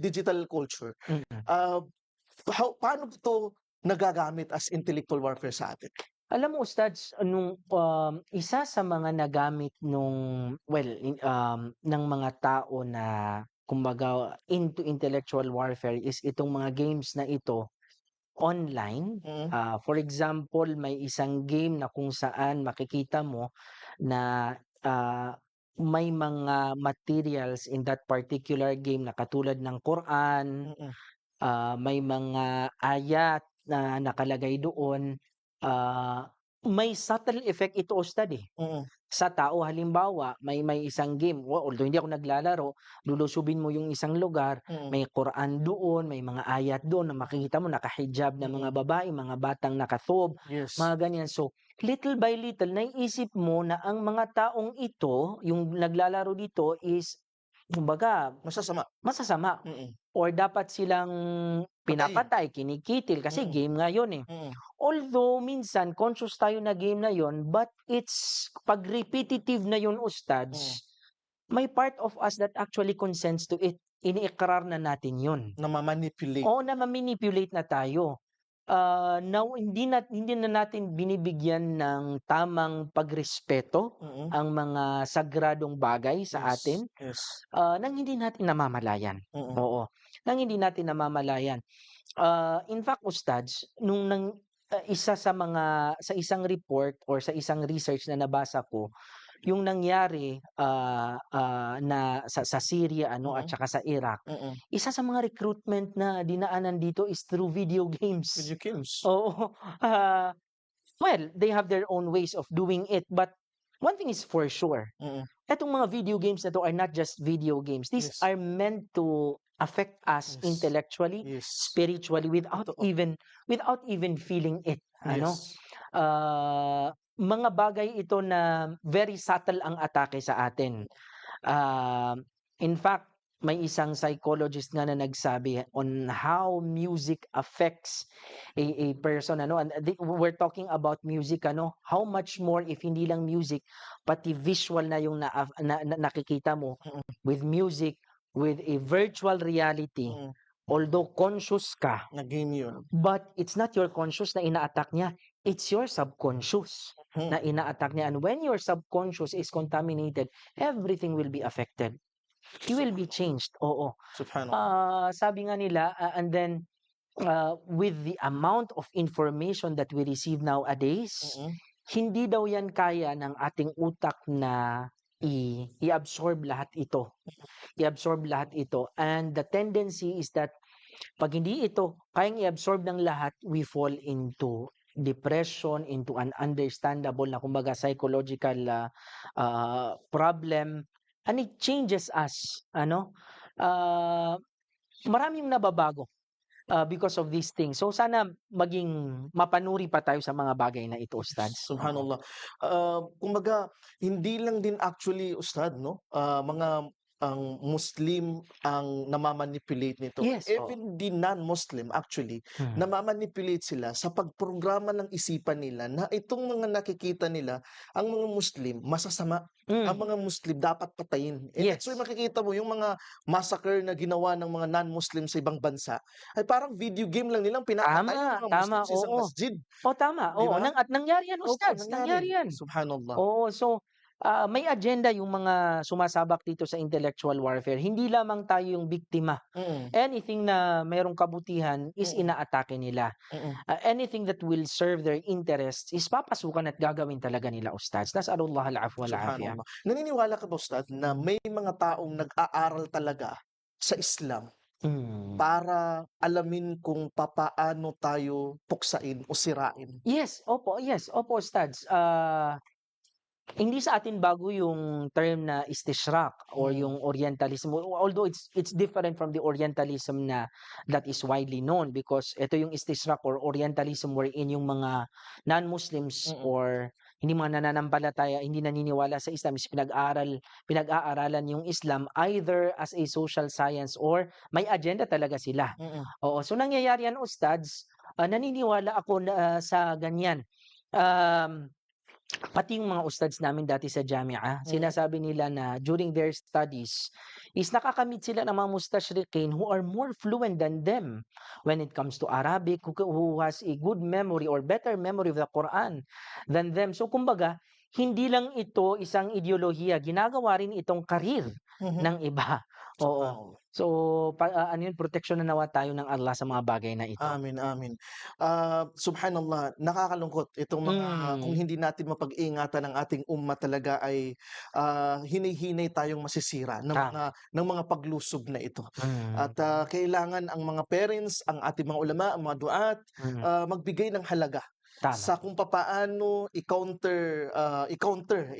digital culture. Mm. Ah, paano ba 'to nagagamit as intellectual warfare sa atin? Alam mo ustads isa sa mga nagamit ng mga tao na kumbaga into intellectual warfare is itong mga games na ito online. Mm, For example, may isang game na kung saan makikita mo na, may mga materials in that particular game na katulad ng Quran, mm, may mga ayat na nakalagay doon. Ah, May subtle effect ito ustad, eh, mm, sa tao. Halimbawa, may isang game, although hindi ako naglalaro, lulusubin mo yung isang lugar, mm, may Quran doon, may mga ayat doon na makikita mo naka-hijab na mga mm. babae, mga batang nakathob, Yes. mga ganyan. So, little by little naiisip mo na ang mga taong ito, yung naglalaro dito is kumbaga Masasama. masasama Mm, or dapat silang patayin. pinapatay, kinikitil kasi Mm, game nga yun, eh. mm. Although minsan conscious tayo na game na yon, but it's 'pag repetitive na yun Mm, ustads, may part of us that actually consents to it. Iniikrar na natin yun. nama-manipulate. Oo, na ma-manipulate na tayo. Now hindi na natin binibigyan ng tamang pagrespeto Mm, ang mga sagradong bagay sa yes, atin, yes. nang hindi natin namamalayan. Mm, Oo, nang hindi natin namamalayan. In fact ustads, isa sa isang report or sa isang research na nabasa ko, yung nangyari, na sa Syria ano at mm, saka sa Iraq, mm. isa sa mga recruitment na dinaanan dito is through video games. Video games. Oo, ah, well, they have their own ways of doing it, but one thing is for sure, Mm, etong mga video games na 'to are not just video games. These yes, are meant to affect us yes, intellectually, yes. spiritually Totoo. without even feeling it, ano. Yes. Mga bagay ito na very subtle ang atake sa atin. In fact, may isang psychologist nga na nagsabi on how music affects a person ano, and we're talking about music ano, how much more if hindi lang music, pati visual na yung nakikita mo Mm, with music, with a virtual reality, mm. although conscious ka, Na game yun. but it's not your conscious na ina-attack niya, it's your subconscious na Mm, ina-attack niya. And when your subconscious is contaminated, everything will be affected. You will be changed, oo. subhanallah. Sabi nga nila, and then, with the amount of information that we receive nowadays, Mm, hindi daw yan kaya ng ating utak na i-absorb lahat ito. I-absorb lahat ito. And the tendency is that 'pag hindi ito kayang i-absorb ng lahat, we fall into depression, into an understandable na kumbaga psychological, problem, and it changes us, ano. Ah, Maraming nababago, because of these things. So sana maging mapanuri pa tayo sa mga bagay na ito, ustads. Oo. subhanallah. Kumbaga hindi lang din actually ustad 'no, mga ang Muslim ang nama-manipulate nito. Yes, oo. Even the non-Muslim actually, Hmm. nama-manipulate sila sa pagprograma ng isipan nila na itong mga nakikita nila, ang mga Muslim masasama, ang Hmm, mga Muslim dapat patayin. And that's why yes. makikita mo yung mga massacre na ginawa ng mga non-Muslim sa ibang bansa, ay parang video game lang nilang pinapatay yung Tama, mga tama, Muslim sa isang oo. masjid, Tama, 'di oo, ba? at nangyari yan, Opo, ustads, nangyari. nangyari yan. Subhanallah. Oo, so, may agenda yung mga sumasabak dito sa intellectual warfare. Hindi lamang tayo yung biktima. Mm, Anything na mayroong kabutihan is mm, inaatake nila. mm. Anything that will serve their interests is papasukan at gagawin talaga nila, ustads. Nas'alullah al-'afwa wal-'afiyah. Subhanallah. Naniniwala ka ba ustad na may mga taong nag-aaral talaga sa Islam Hmm. para alamin kung papaano tayo puksain o sirain. Yes, opo Stads. Hindi sa atin bago yung term na istishraq or Mm. yung Orientalism. Although it's different from the Orientalism na that is widely known, because ito yung istishraq or Orientalism wherein yung mga non-Muslims Mm. or hindi mga nananampalataya, hindi naniniwala sa Islam is pinag-aaralan yung Islam either as a social science or may agenda talaga sila. Mm. Oo, so nangyayari yan, Ustads, naniniwala ako na, sa ganyan. Um, Pati yung mga ustads namin dati sa Jamia, Mm. sinasabi nila na during their studies is nakakamit sila ng mga mustashriqin who are more fluent than them when it comes to Arabic, who has a good memory or better memory of the Quran than them. So kumbaga, hindi lang ito isang ideolohiya, ginagawa rin itong karir Mhm. ng iba. Oo. Subhanallah. So, ano yun, proteksyon na nawa tayo ng Allah sa mga bagay na ito. Amin, amin. Subhanallah, nakakalungkot itong mga kung Mm. hindi natin mapag-ingatan ang ating umma talaga ay hinay-hinay tayong masisira Tama. ng mga paglusob na ito. Mm. At kailangan ang mga parents, ang ating mga ulama, ang mga duat, Mm. magbigay ng halaga Tama. sa kung papaano i-counter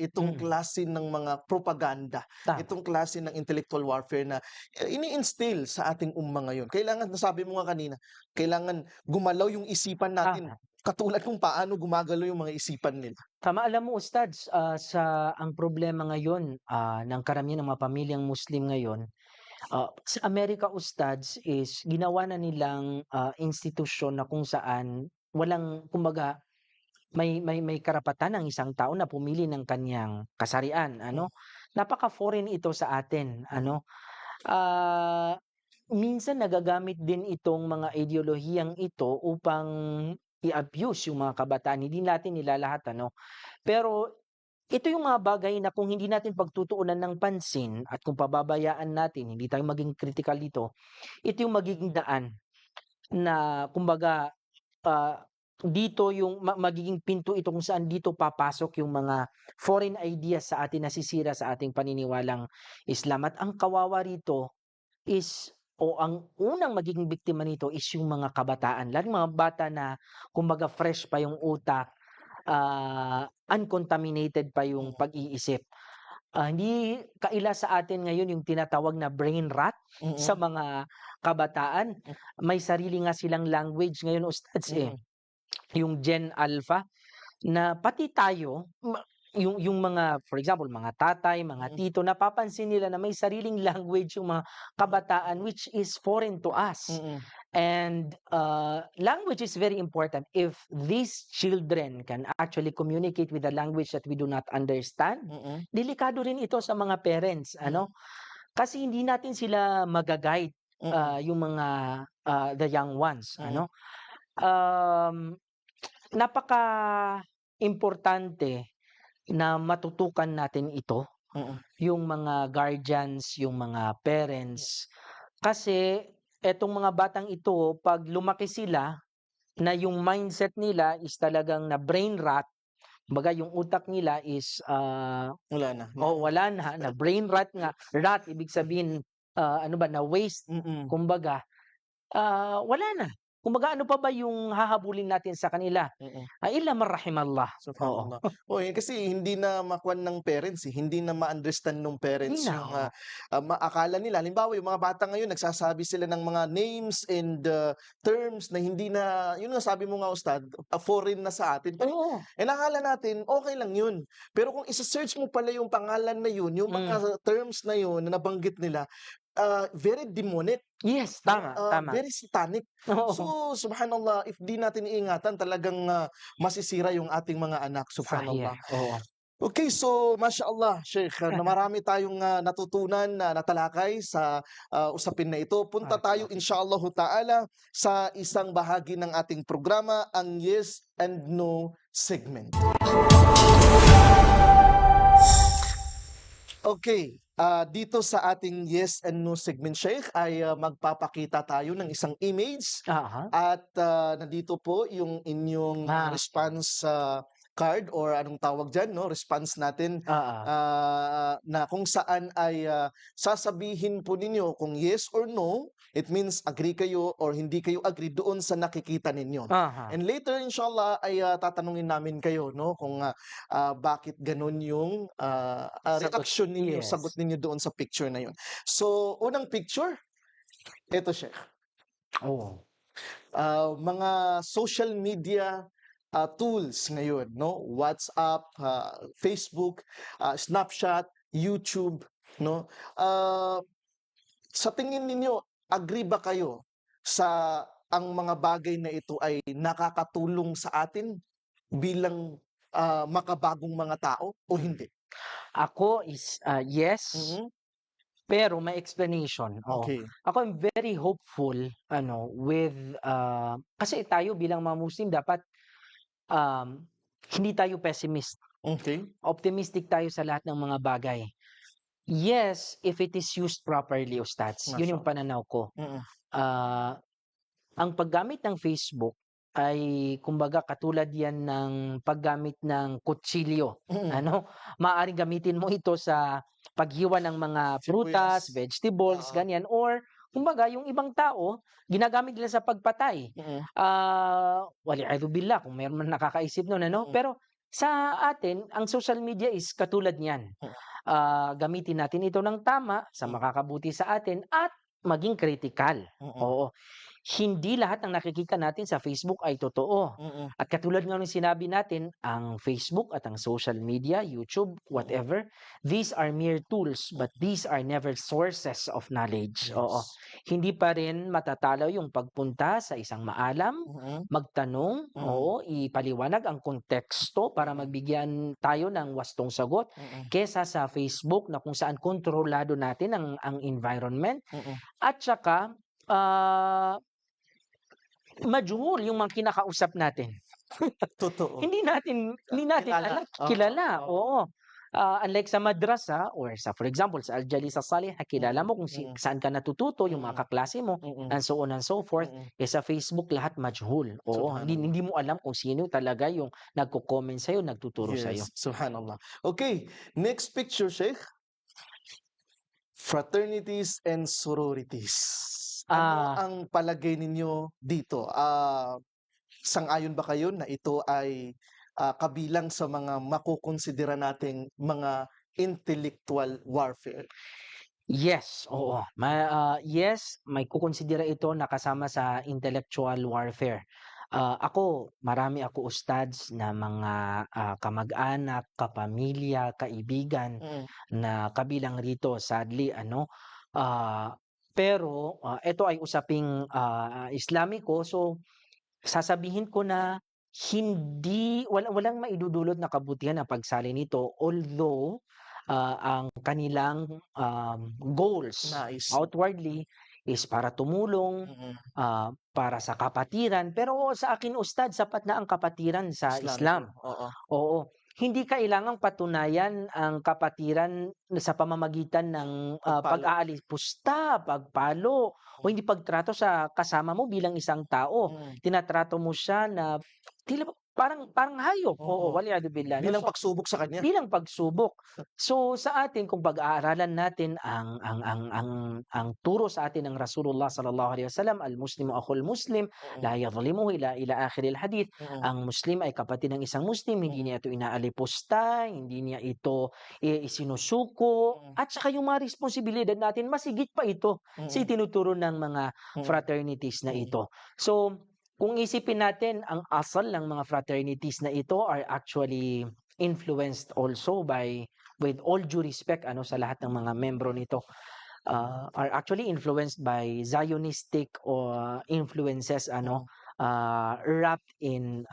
itong Mm. klase ng mga propaganda, Tama. itong klase ng intellectual warfare na ini-instill sa ating umma ngayon. Kailangan, nasabi mo nga kanina, kailangan gumalaw yung isipan natin, Tama. katulad kung paano gumagalaw yung mga isipan nila. Tama, alam mo Ustads, ang problema ngayon, ng karamihan ng mga pamilyang Muslim ngayon, sa Amerika Ustads is ginawa na nilang, institusyon na kung saan walang, kumbaga, may karapatan ang isang tao na pumili ng kaniyang kasarian, Hmm. ano. Napaka-foreign ito sa atin, ano. Ah, Minsan nagagamit din itong mga ideolohiyang ito upang i-abuse yung mga kabataan. Hindi natin nilalahat, ano. Pero ito yung mga bagay na kung hindi natin pagtutuunan ng pansin at kung pababayaan natin, hindi tayo maging critical dito, ito yung magiging daan na kumbaga, ah, dito yung magiging pinto ito kung saan dito papasok yung mga foreign ideas sa atin, nasisira sa ating paniniwalang Islam. At ang kawawa rito is, o ang unang magiging biktima nito is yung mga kabataan, lalo mga bata na kumbaga fresh pa yung utak, uncontaminated pa yung pag-iisip. Hindi kaila sa atin ngayon yung tinatawag na brain rot sa Mm. mga kabataan. May sarili nga silang language ngayon, Ustads, Mm. yung Gen Alpha, na pati tayo, yung mga, for example, mga tatay, mga Mm. tito, napapansin nila na may sariling language yung mga kabataan which is foreign to us. Mm. And language is very important. If these children can actually communicate with the language that we do not understand, Mm. delikado rin ito sa mga parents, ano? Kasi hindi natin sila maga-guide, Mm. yung mga the young ones, Mm. ano? Um, Napaka-importante na matutukan natin ito, Mm. yung mga guardians, yung mga parents. Kasi etong mga batang ito 'pag lumaki sila na yung mindset nila is talagang na brain rot, kumbaga yung utak nila is, Wala na. wala na brain rot nga. Rot ibig sabihin, ano ba, na waste, Mm. kumbaga, wala na. Kumbaga ano pa ba yung hahabulin natin sa kanila? Mm. Illa man rahimallah. Oo. Subhanallah. Oo, kasi hindi na makuha ng parents, hindi na ma-understand nung Hindi parents na, yung, oo. akala nila, halimbawa yung mga bata ngayon nagsasabi sila ng mga names and terms na hindi na, yun nga sabi mo nga ustad, foreign na sa atin. Pero Oo. nakala natin okey lang yun. Pero kung isa-search mo pala yung pangalan na yun, yung mga terms na yun na nabanggit nila, very demonic, Yes, tama, tama. very satanic. Oo, So, subhanallah, if di natin iingatan talagang masisira yung ating mga anak, sahih, subhanallah. oo. Okay, so mashallah, Sheikh, na marami tayong natutunan na natalakay sa usapin na ito. Punta tayo Barakallahu. insyaallahu ta'ala sa isang bahagi ng ating programa, ang Yes and No segment. Okay, dito sa ating Yes and No segment, Sheikh, ay magpapakita tayo ng isang image Aha. at nandito po yung inyong response card or anong tawag diyan 'no, response natin, Oo. na kung saan ay, sasabihin po ninyo kung yes or no, it means agree kayo or hindi kayo agree doon sa nakikita ninyo. Aha. And later inshallah ay, tatanungin namin kayo 'no kung, bakit gano'n yung, Sagot. reaksyon ninyo, sagot Yes. ninyo doon sa picture na yun. So, unang picture, eto siya. Oo. Mga social media tools ngayon, no? WhatsApp, Facebook, Snapchat, YouTube, no? Ah, sa tingin ninyo, agree ba kayo sa ang mga bagay na ito ay nakakatulong sa atin bilang makabagong mga tao o hindi? Ako is, yes, Mhm. pero may explanation, oo. Okay. Ako I'm very hopeful ano with, kasi tayo bilang mga Muslim dapat, um, hindi tayo pessimist, Okay. optimistic tayo sa lahat ng mga bagay. Yes, if it is used properly, ustads, yun yung Mashallah. pananaw ko. Mm. Ah, ang paggamit ng Facebook ay kumbaga katulad yan ng paggamit ng kutsilyo, Mm. ano? Maaaring gamitin mo ito sa paghiwa ng mga prutas, Sibuyas. vegetables, Oo. ganyan, or kumbaga yung ibang tao ginagamit nila sa pagpatay. Mm. Wal'iyadhu billah kung meron man nakakaisip nun ano, Mm. pero sa atin ang social media is katulad niyan. Mm. Gamitin natin ito ng tama sa Mm. makakabuti sa atin at maging kritikal. Mm. Oo. Hindi lahat ng nakikita natin sa Facebook ay totoo. Mm. At katulad nga ng sinabi natin, ang Facebook at ang social media, YouTube, Mm. whatever, these are mere tools but these are never sources of knowledge. Oo. Yes. Hindi pa rin matatalo yung pagpunta sa isang maalam, Mm. magtanong, Mm. oo, ipaliwanag ang konteksto para Mm. magbigyan tayo ng wastong sagot Mm. kesa sa Facebook na kung saan kontrolado natin ang environment Mm. at saka ah, majhul yung mga kinakausap natin. Totoo. Hindi natin Kilala. alam, Oo. kilala, Oo. oo. Unlike sa madrasa or sa for example sa Al-Jalisa Salihah, kilala Mm. mo kung Mm. saan ka natututo, yung Mm. mga kaklase mo, Mm. and so on and so forth. Mm. Sa Facebook lahat majhul. Oo, hindi Subhanallah. hindi mo alam kung sino talaga yung nagko-comment sa'yo, nagtuturo sa'yo. Yes, subhanallah. Okay, next picture, Sheikh. Fraternities and sororities. Ano Ah, ang palagay ninyo dito? Sang-ayon ba kayo na ito ay kabilang sa mga makukonsidera nating mga intellectual warfare? yes, Mm. oo. Yes, may kukonsidera ito na kasama sa intellectual warfare. Marami ako ustads na mga kamag-anak, kapamilya, kaibigan Mm. na kabilang rito sadly ano. Pero ito ay usaping Islamiko, so sasabihin ko na walang maidudulot na kabutihan ang pagsali nito, although ang kanilang goals Nais. outwardly is para tumulong, Mm. para sa kapatiran. Pero sa akin ustad, sapat na ang kapatiran sa Islamiko. Islam. Oo. Oo, hindi kailangang patunayan ang kapatiran sa pamamagitan ng Pagpalo. pag-aalis pusta, pagpalo, o hindi pagtrato sa kasama mo bilang isang tao. Mm. Tinatrato mo siya na tila parang hayop. Oo, Oo. wal'iyadu billah, no? Bilang So, pagsubok sa kanya. bilang pagsubok. So sa atin kung pag-aaralan natin ang turo sa atin ng Rasulullah sallallahu alaihi wasallam, al-muslimu akhul muslim, Mm. la yadhlimuhu ila akhir al-hadith. Mm. Ang Muslim ay kapatid ng isang Muslim, hindi Mm. niya ito inaalipusta, hindi niya ito isinusuko, Mm. at saka yung mga responsibilidad natin, masigit pa ito sa Mm. itinuturo ng mga Mm. fraternities na Mm. ito. So, kung isipin natin, ang asal ng mga fraternities na ito are actually influenced also by, with all due respect ano sa lahat ng mga membro nito, are actually influenced by Zionistic or influences ano, wrapped in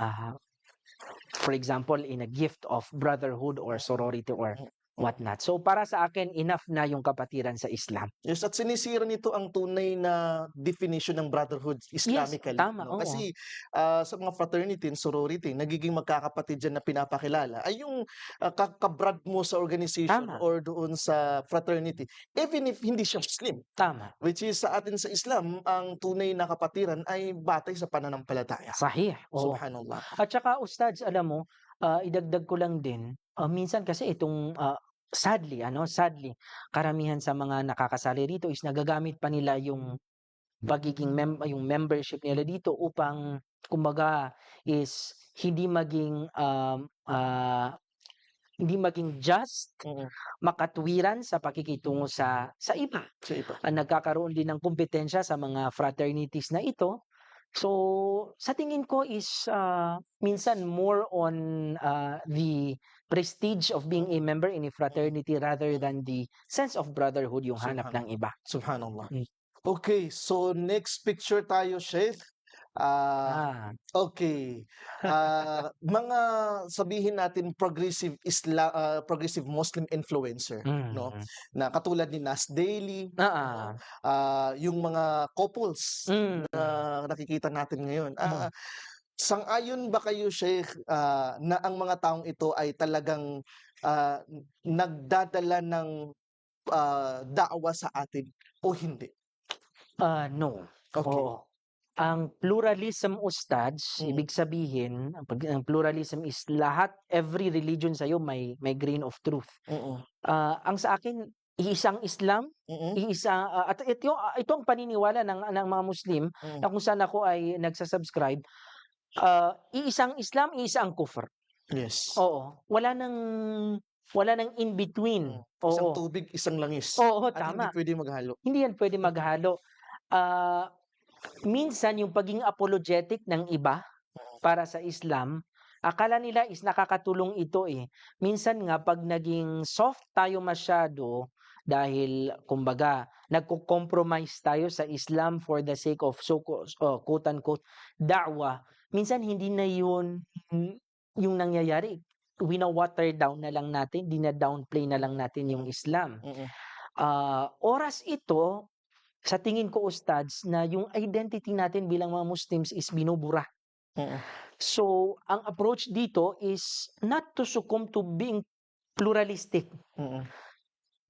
for example in a gift of brotherhood or sorority or Mm. whatnot. So para sa akin, enough na yung kapatiran sa Islam. Yes, at sinisira nito ang tunay na definition ng brotherhood Yes, Islamically, tama, no? oo. Kasi sa mga fraternity and sorority, nagiging magkakapatid diyan na pinapakilala ay yung kabrad mo sa organization Tama, or doon sa fraternity, even if hindi siya Muslim. tama. Which is sa atin sa Islam, ang tunay na kapatiran ay batay sa pananampalataya. Sahih, oo. Subhanallah. At saka ustads, alam mo, idagdag ko lang din, minsan kasi itong, sadly karamihan sa mga nakakasali rito is nagagamit pa nila yung pagiging yung membership nila dito upang kumbaga is hindi maging just, Mm. makatwiran sa pakikitungo sa iba. Sa iba. Nagkakaroon din ng kompetensya sa mga fraternities na ito. So, sa tingin ko is, minsan more on, the prestige of being a member in a fraternity rather than the sense of brotherhood yung hanap ng iba. Subhanallah. Mm. Okay, so next picture tayo, Sheikh. Ah, Okay. Mga sabihin natin progressive Muslim influencer, no? mm. Na katulad ni Nas Daily, Ah, yung mga couples mm. na nakikita natin ngayon. Mm. Sang-ayon ba kayo, Sheikh, na ang mga taong ito ay talagang nagdadala ng da'wa sa atin o hindi? No. Okay. Oo. Ang pluralism, ustads, Mm. ibig sabihin, ang pluralism is lahat, every religion sa'yo may grain of truth. Mm. Ang sa akin, iisang Islam, Mm. at ito ang paniniwala ng mga Muslim Mm. na kung saan ako ay nagsa-subscribe, iisang Islam, iisang kufr. Yes. Oo, wala nang in between. Isang Oo. tubig, isang langis. Oo, At hindi tama. pwede maghalo. Hindi yan pwede maghalo. Minsan yung pagiging apologetic ng iba para sa Islam, akala nila is nakakatulong ito eh. Minsan nga pag naging soft tayo masyado dahil kumbaga nagko-compromise tayo sa Islam for the sake of quote unquote da'wah, minsan hindi na yun yung nangyayari. Wina-water down na lang natin, dina-downplay na lang natin yung Islam. Mm. Oras ito, sa tingin ko ustads, na yung identity natin bilang mga Muslims is binubura. Mm. So, ang approach dito is not to succumb to being pluralistic. Mm.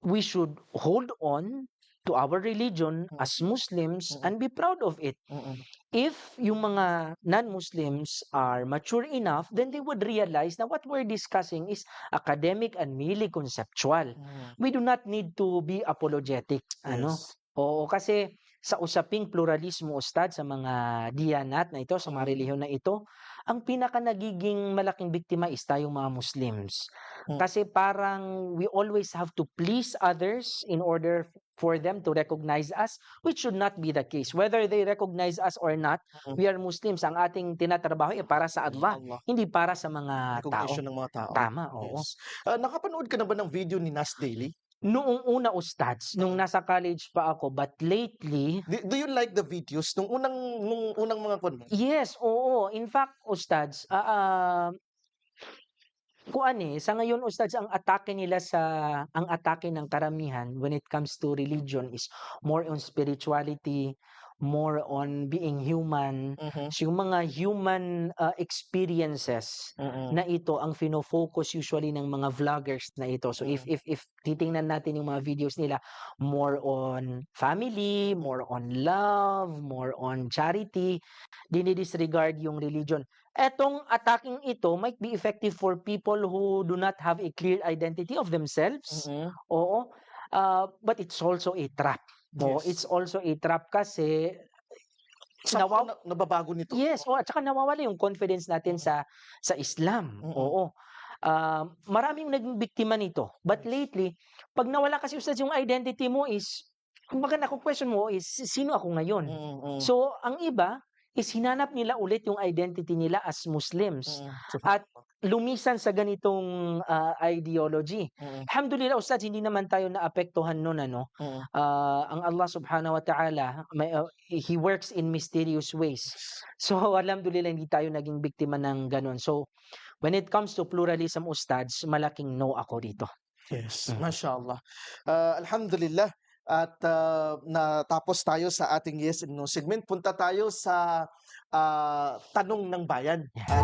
We should hold on to our religion as Muslims and be proud of it. Mm. If yung mga non-Muslims are mature enough, then they would realize na what we're discussing is academic and merely conceptual. We do not need to be apologetic. Yes. Oo, kasi sa usaping pluralismo, ustad, sa mga diyanat na ito, sa mga relihiyon na ito, ang pinaka nagiging malaking biktima is tayong mga Muslims. Kasi parang we always have to please others in order for them to recognize us, which should not be the case. Whether they recognize us or not, we are Muslims. Ang ating tinatrabaho ay para sa Allah, Allah. hindi para sa mga tao. Recognition ng mga tao. Tama, oo. Yes. Nakapanood ka na ba ng video ni Nas Daily? Noong una, ustads, nung nasa college pa ako, but lately, Do you like the videos nung unang mga kon? yes, oo. In fact, ustads, sa ngayon ustads, ang atake ng karamihan when it comes to religion is more on spirituality, more on being human. So yung mga human experiences na ito ang fino-focus usually ng mga vloggers na ito. So if titingnan natin yung mga videos nila, more on family, more on love, more on charity, dinidisregard yung religion. Etong attacking ito might be effective for people who do not have a clear identity of themselves. Oo. But it's also a trap. Oo, Yes. it's also a trap kasi Nababago nito. yes, at saka nawawala yung confidence natin sa Islam. Oo. Maraming naging biktima nito. But lately, pag nawala kasi ustad yung identity mo is, kumbaga question mo is, sino ako ngayon? So, ang iba is hinanap nila ulit yung identity nila as Muslims. At lumisan sa ganitong ideology. Alhamdulillah, ustad, hindi naman tayo naapektuhan nun, ang Allah subhanahu wa ta'ala, He works in mysterious ways. So, alhamdulillah, hindi tayo naging biktima ng ganon. So, when it comes to pluralism, ustads, malaking no ako dito. Yes, mashallah. Alhamdulillah. At natapos tayo sa ating yes and no segment. Punta tayo sa tanong ng bayan. At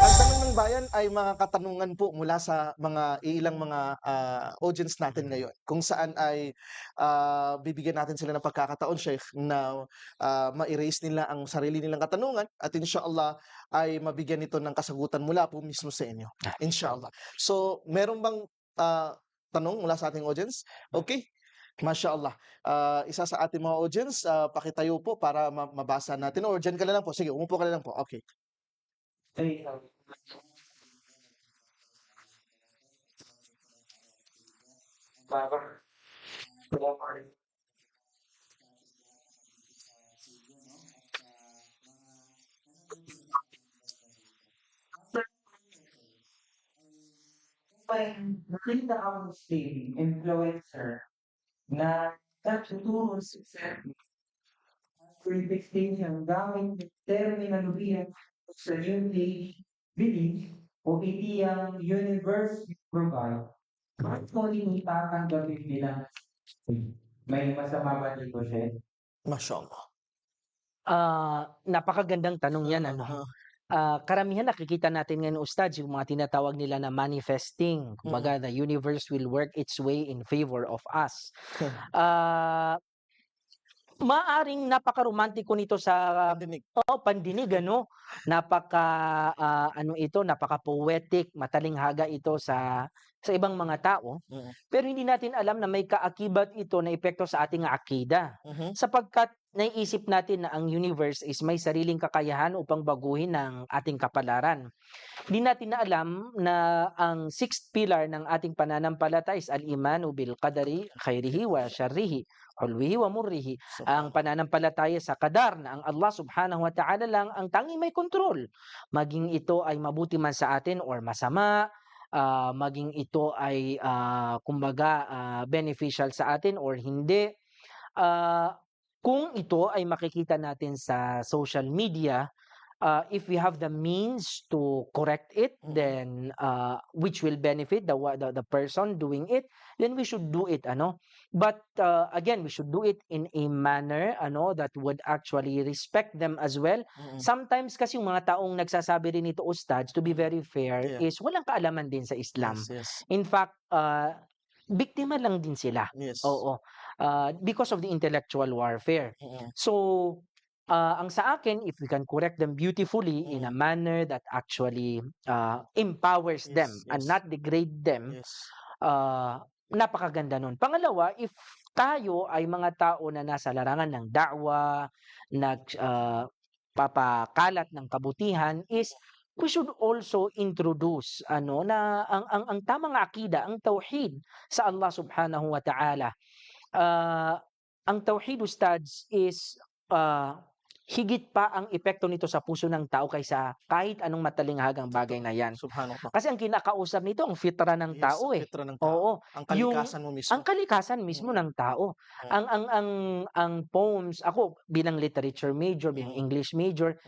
ang tanong ng Kababayang bayan, ay mga katanungan po mula sa mga ilang mga audience natin ngayon, kung saan ay bibigyan natin sila ng pagkakataon, Sheikh, na ma-erase nila ang sarili nilang katanungan at inshallah ay mabigyan nito ng kasagutan mula po mismo sa inyo. Inshallah. So, meron bang tanong mula sa ating audience? Okay. Masya Allah. Isa sa ating mga audience, pakitayo po para mabasa natin, or dyan ka na lang po. Sige, umupo ka na lang po. Okay. Nakita akong influencer na nagtuturo sa presentation gamit ng terminolohiya sa new age belief o ideyang universe provide. Actually, tatanggapin nila. May masama ba dito, Chef? Masya Allah. Napakagandang tanong yan, ano. Aha. Karamihan nakikita natin ngayon, Ustad, yung mga tinatawag nila na manifesting. Kumbaga, the universe will work its way in favor of us. Maaring napaka-romantiko nito sa Pandinig. pandinig, ano. Napaka-poetic, matalinghaga ito sa ibang mga tao. Pero hindi natin alam na may kaakibat ito na epekto sa ating akida. Sapagkat naiisip natin na ang universe is may sariling kakayahan upang baguhin ang ating kapalaran. Hindi natin na alam na ang sixth pillar ng ating pananampalataya is al-imanu bil qadari khairihi wa syarrihi, hulwihi wa murrihi. Ang pananampalataya sa kadar na ang Allah subhanahu wa ta'ala lang ang tanging may kontrol. Maging ito ay mabuti man sa atin or masama, maging ito ay beneficial sa atin or hindi. Kung ito ay makikita natin sa social media, if we have the means to correct it, then which will benefit the person doing it, then we should do it, ano. But again, we should do it in a manner, ano, that would actually respect them as well. Sometimes kasi yung mga taong nagsasabi rin ito, Ustads, to be very fair, Yeah. is walang kaalaman din sa Islam. Yes. In fact, biktima lang din sila. Yes. Oo. Because of the intellectual warfare. So, ang sa akin, if we can correct them beautifully in a manner that actually empowers them and Yes. not degrade them, Yes. napakaganda nun. Pangalawa, if tayo ay mga tao na nasa larangan ng da'wa, papakalat ng kabutihan, is we should also introduce na ang tamang akida, ang tauhid sa Allah subhanahu wa ta'ala. Ang tauhid, Ustads, is higit pa ang epekto nito sa puso ng tao kaysa kahit anong matalinghagang bagay na yan. Subhanallah. Kasi ang kinakausap nito ang fitra ng Yes, tao, eh. fitra ng tao. Oo. Ang kalikasan mo mismo. Ang kalikasan mismo ng tao. Ang poems, ako bilang literature major, bilang English major,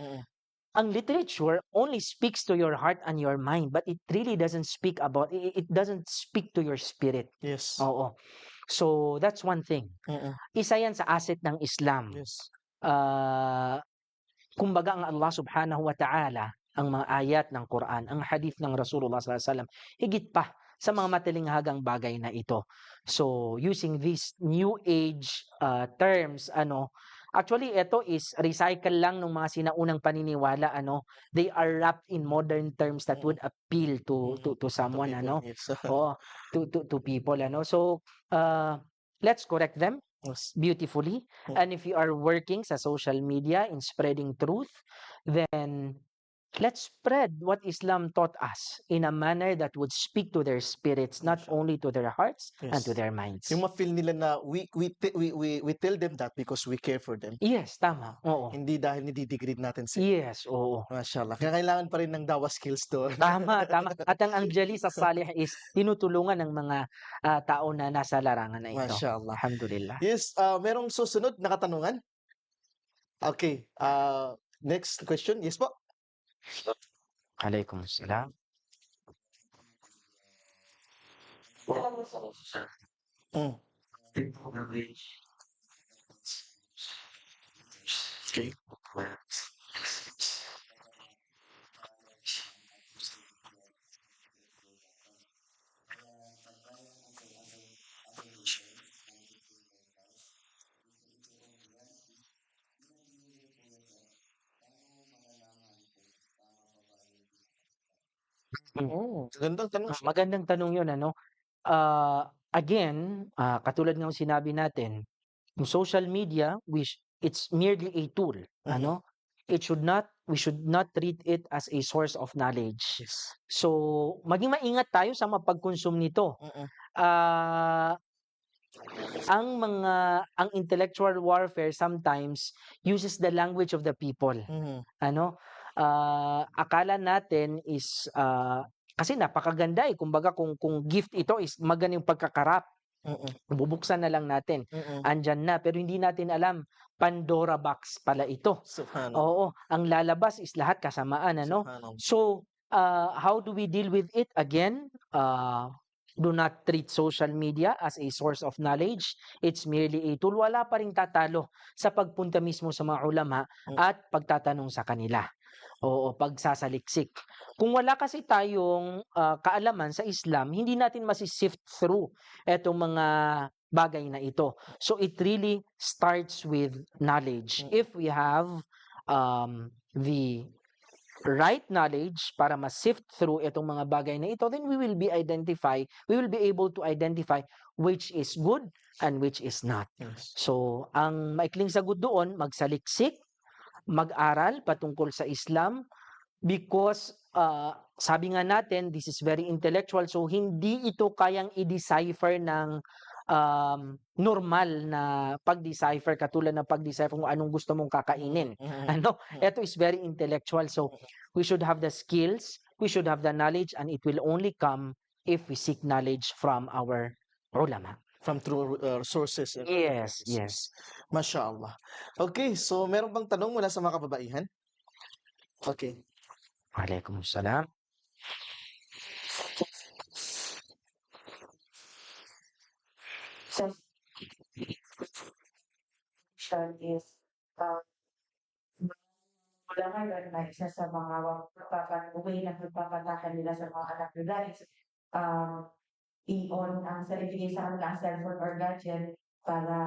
ang literature only speaks to your heart and your mind, but it really doesn't speak to your spirit. Yes. Oo. So that's one thing. Isa yan sa asset ng Islam. Yes. Kumbaga ang Allah subhanahu wa ta'ala, ang mga ayat ng Quran, ang hadith ng Rasulullah sallallahu alaihi wasallam, higit pa sa mga matalinghagang bagay na ito. So using these new age terms, actually ito is recycle lang ng mga sinaunang paniniwala, they are wrapped in modern terms that would appeal to someone, Yes. to people, So let's correct them Yes. beautifully. And if you are working sa social media in spreading truth, then let's spread what Islam taught us in a manner that would speak to their spirits, not only to their hearts and to Yes. their minds. Yung ma-feel nila na we tell them that because we care for them. Yes, tama. Oo. Hindi dahil nididegrade natin sila. Yes, oo. Mashallah. Kaya kailangan pa rin ng dawa skills to. Tama. At ang Anjali sa Salih is tinutulungan ng mga tao na nasa larangan na ito. Mashallah. Alhamdulillah. Yes, merong susunod na katanungan? Okay. Next question. Yes po. Alaikumussalam. Okay. Gandang tanong siya. Magandang tanong 'yun ano. Again, katulad ng sinabi natin, yung social media which it's merely a tool, ano. We should not treat it as a source of knowledge. Yes. So, maging maingat tayo sa mapag-consume nito. Mm. Ah, ang intellectual warfare sometimes uses the language of the people. Mhm. Ano, akala natin is, kasi napakaganda, kumbaga kung gift ito is maganda yung pagkakarap, Mm. bubuksan na lang natin, Mm. andiyan na, pero hindi natin alam, Pandora box pala ito. Subhanallah. Oo, ang lalabas is lahat kasamaan, ano. Subhanallah. So, how do we deal with it? Again, do not treat social media as a source of knowledge. It's merely a tool. Wala pa ring tatalo sa pagpunta mismo sa mga ulama at pagtatanong sa kanila. Oo, pagsasaliksik. Kung wala kasi tayong kaalaman sa Islam, hindi natin masi-sift through etong mga bagay na ito. So it really starts with knowledge. If we have the right knowledge para ma-sift through itong mga bagay na ito, then we will be able to identify which is good and which is not. Yes. So, ang maikling sagot doon, magsaliksik, mag-aral patungkol sa Islam because sabi nga natin, this is very intellectual, so hindi ito kayang i-decipher ng normal na pag-decipher, katulad ng pag-decipher kung anong gusto mong kakainin. Ano? Ito is very intellectual, so we should have the skills, we should have the knowledge, and it will only come if we seek knowledge from our ulama. From true sources. Yes, yes. Mashallah. Okay, so meron bang tanong mula sa mga kababaihan? Okay. Waalaikumsalam. So, question is, wala ngayon na isa sa mga way na pagpapataka nila sa mga anak nila is i-on ang ibigay sa kanila ang cellphone or gadget para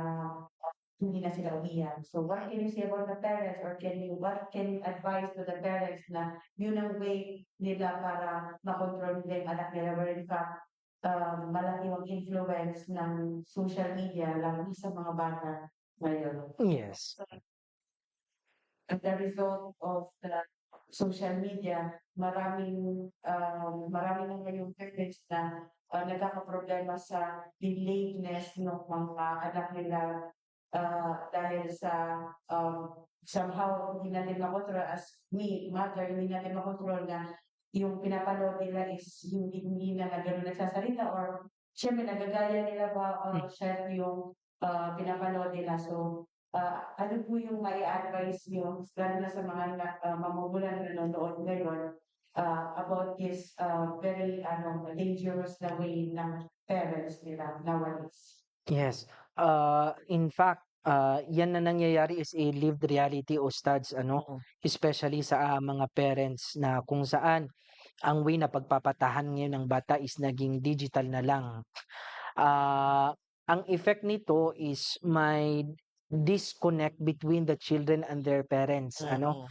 hindi na sila umiyak. So what can you say about the parents, or what can you advise to the parents na yun ang way nila para makontrol nila yung anak nila, where in fact malaki ang influence ng social media lalo na sa mga bata ngayon. Yes. As a result of the social media, marami na ngayong parents na nagkakaproblema sa delayedness ng mga anak nila dahil sa somehow hindi natin makontrol, as me, mother, hindi natin makontrol na yung pinapanood nila is hindi na gano'n nagsasalita, or syempre nagagaya nila ba share yung pinapanood nila. So, ano po yung may advice niyo, lalo na sa mga mamumulan na nanonood ngayon about this very dangerous na way ng parents nila nowadays? Yes. In fact, yan na nangyayari is a lived reality, Ustads, ano, especially sa mga parents na kung saan ang way na pagpapatahan ngayon ng bata is naging digital na lang. Ang effect nito is may disconnect between the children and their parents, ano.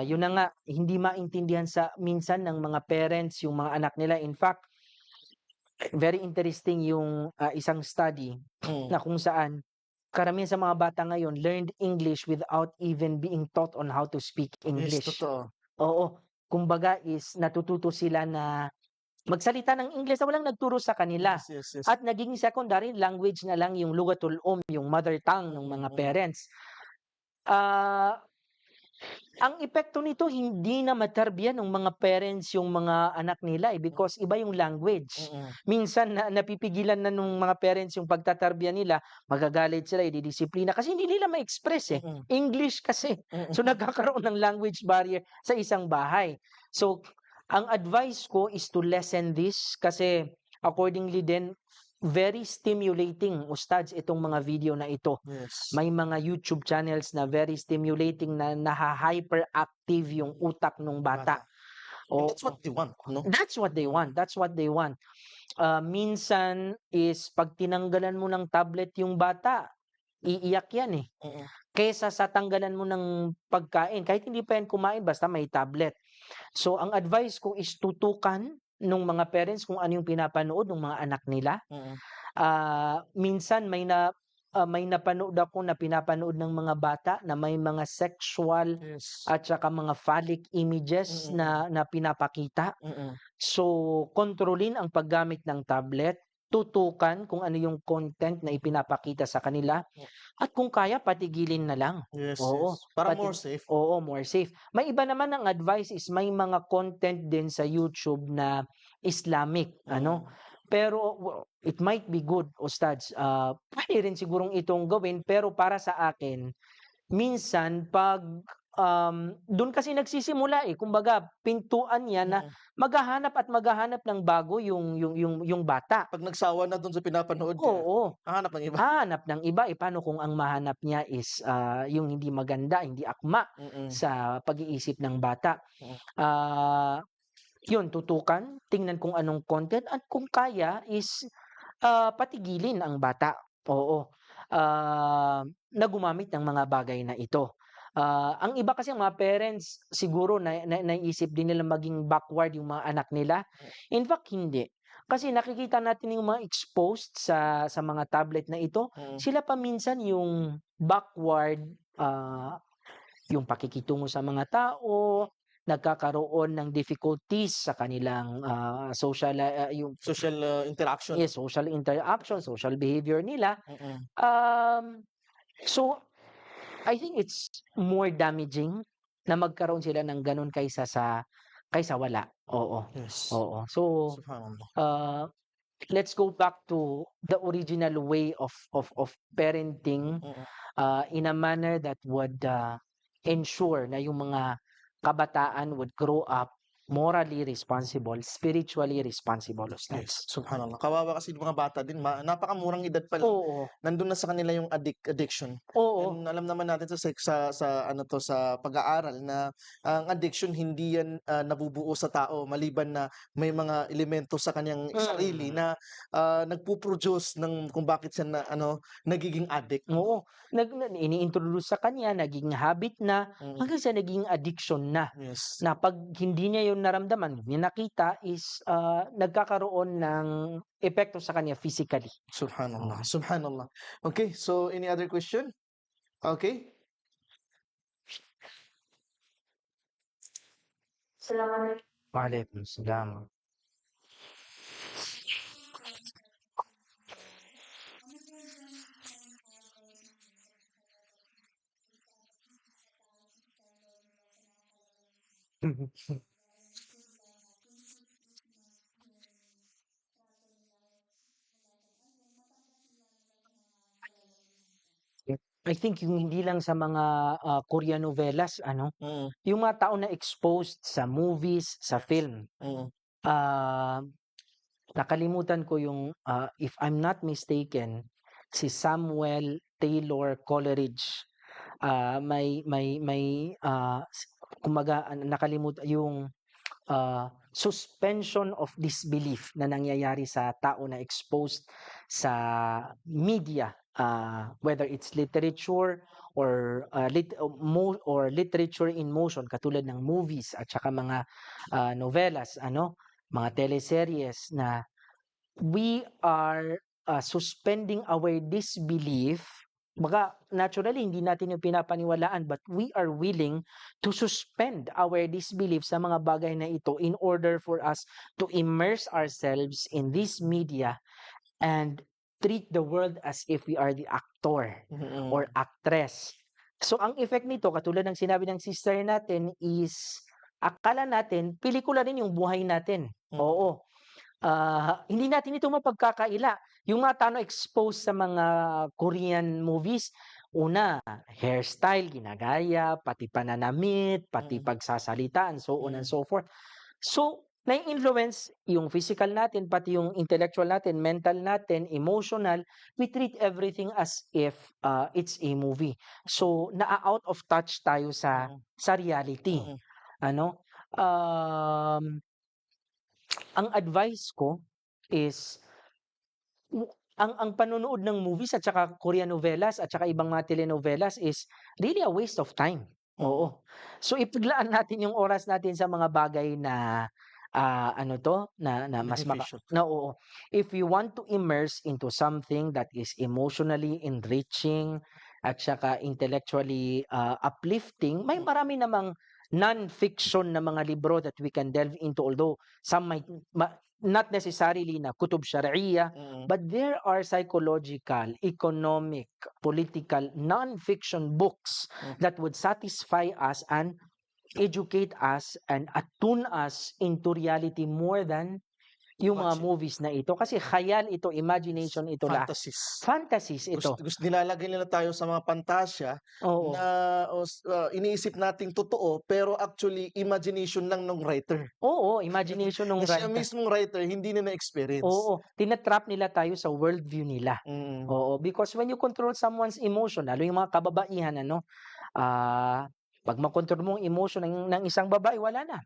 Yun na nga, hindi maintindihan sa minsan ng mga parents yung mga anak nila. In fact, very interesting yung isang study na kung saan karamihan sa mga bata ngayon learned English without even being taught on how to speak Yes, English. totoo. Oo, kumbaga is natututo sila na magsalita ng English na walang nagturo sa kanila. Yes. At naging secondary language na lang yung lugatul yung mother tongue ng mga parents. Ang epekto nito, hindi na matarbiyan ng mga parents yung mga anak nila because iba yung language. Minsan napipigilan na nung mga parents yung pagtatarbiya nila, magagalit sila, ididisiplina kasi hindi nila ma-express English kasi. So nagkakaroon ng language barrier sa isang bahay. So ang advice ko is to lessen this kasi accordingly din, very stimulating, Ustads, itong mga video na ito. Yes. May mga YouTube channels na very stimulating na naha-hyperactive yung utak ng bata. And that's what they want, no? That's what they want. Minsan is pag tinanggalan mo ng tablet yung bata, iiyak yan Kesa sa tanggalan mo ng pagkain, kahit hindi pa yan kumain, basta may tablet. So ang advice ko is tutukan nung mga parents kung ano yung pinapanood ng mga anak nila. Mm. Minsan may napanood ako na pinapanood ng mga bata na may mga sexual Yes. at saka mga phallic images Mm. na pinapakita. Mm. So, kontrolin ang paggamit ng tablet, tutukan kung ano yung content na ipinapakita sa kanila, at kung kaya patigilin na lang. Yes, Oo, yes. Para more safe. Oo, more safe. May iba naman ang advice is may mga content din sa YouTube na Islamic, ano. Pero it might be good, Ustads. Pwede rin sigurong itong gawin, pero para sa akin, minsan pag doon kasi nagsisimula eh. Kumbaga, pintuan yan na Mm. maghahanap ng bago yung bata. Pag nagsawa na dun sa pinapanood niya, Oo. hahanap ng iba. Hanap ng iba, eh, paano kung ang mahanap niya is, yung hindi maganda, hindi akma Mm. sa pag-iisip ng bata. Mm. Yun, tutukan, tingnan kung anong content at kung kaya is, patigilin ang bata. Oo, na gumamit ng mga bagay na ito. Ang iba kasi mga parents siguro naisip din nila maging backward yung mga anak nila. In fact, hindi. Kasi nakikita natin yung mga exposed sa mga tablet na ito, Mm. sila pa minsan yung backward, yung pakikitungo sa mga tao, nagkakaroon ng difficulties sa kanilang, yung Social interaction. social interaction, social behavior nila. Mm. So I think it's more damaging na magkaroon sila ng gano'n kaysa wala. Oo, Yes. oo. So, Subhanallah. let's go back to the original way of parenting, Mm. in a manner that would, ensure na yung mga kabataan would grow up morally responsible, spiritually responsible, Yes, Ustads. subhanallah. Kawawa kasi yung mga bata din, napakamurang edad pa lang, Oo, nandun na sa kanila yung addiction. oo. And alam naman natin sa pag-aaral na ang addiction hindi yan nabubuo sa tao maliban na may mga elemento sa kanyang sarili na nagpo-produce ng kung bakit siya nagiging addict. Oo, ini-introduce sa kanya, naging habit na, Mm. hanggang sa naging addiction na. Yes. Na 'pag hindi niya 'yun naramdaman, hindi niya nakita is, nagkakaroon ng epekto sa kanya physically. Subhanallah. Subhanallah. Okay, so any other question? Okay. Salamat. Waalaikumsalam. I think yung hindi lang sa mga, Korean novelas ano, Mm. yung mga tao na exposed sa movies, sa film. Mm. Nakalimutan ko yung, if I'm not mistaken, si Samuel Taylor Coleridge. Kumbaga nakalimutan yung, suspension of disbelief na nangyayari sa tao na exposed sa media, whether it's literature or, literature in motion katulad ng movies at saka mga, novelas ano, mga teleseryes na we are, suspending our disbelief. Baga naturally hindi natin yung pinapaniwalaan, but we are willing to suspend our disbelief sa mga bagay na ito in order for us to immerse ourselves in this media and treat the world as if we are the actor Mm. or actress. So ang effect nito katulad ng sinabi ng sister natin is akala natin pelikula rin yung buhay natin. Mm. Oo. Hindi natin ito mapagkakaila. Yung mga tao na exposed sa mga Korean movies, una, hairstyle ginagaya, pati pananamit, pati Mm. pagsasalita, and so on and Mm. so forth. So, nai-influence yung physical natin, pati yung intellectual natin, mental natin, emotional. We treat everything as if, it's a movie. So, out of touch tayo Mm. sa reality. Mm. Ano? Ang advice ko is ang panonood ng movies at saka Korean novelas at saka ibang mga telenovelas is really a waste of time. Oo. So ipaglaan natin yung oras natin sa mga bagay na ano 'to, na mas Beneficial. oo. If you want to immerse into something that is emotionally enriching at saka intellectually uplifting, may Mm. marami namang non-fiction na mga libro that we can delve into, although some might not necessarily na kutub syariya, Mm. but there are psychological, economic, political, non-fiction books Mm. that would satisfy us and educate us and attune us into reality more than yung mga Watching. movies na ito. Kasi khayal ito, imagination ito lahat. Fantasies. Fantasies ito. Nilalagay nila tayo sa mga pantasya Oo. na iniisip nating totoo pero actually imagination lang ng writer. Oo, imagination ng Na siya writer. mismong writer hindi na na-experience. Oo, tinatrap nila tayo sa worldview nila. Mm. Oo, because when you control someone's emotion, lalo yung mga kababaihan, pag makontrol mo ang emotion ng isang babae, wala na.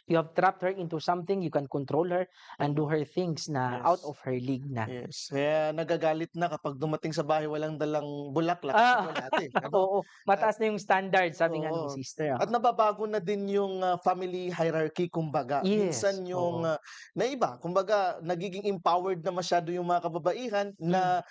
You have trapped her into something, you can control her and do her things na Yes. out of her league na. Yes. Kaya nagagalit na kapag dumating sa bahay walang dalang bulaklak at Ah, tsokolate. Ano? oo, mataas na yung standard, sabi nga nung Oo. sister. At nababago na din yung family hierarchy kumbaga. Yes, Minsan yung oo. naiba, kumbaga nagiging empowered na masyado yung mga kababaihan na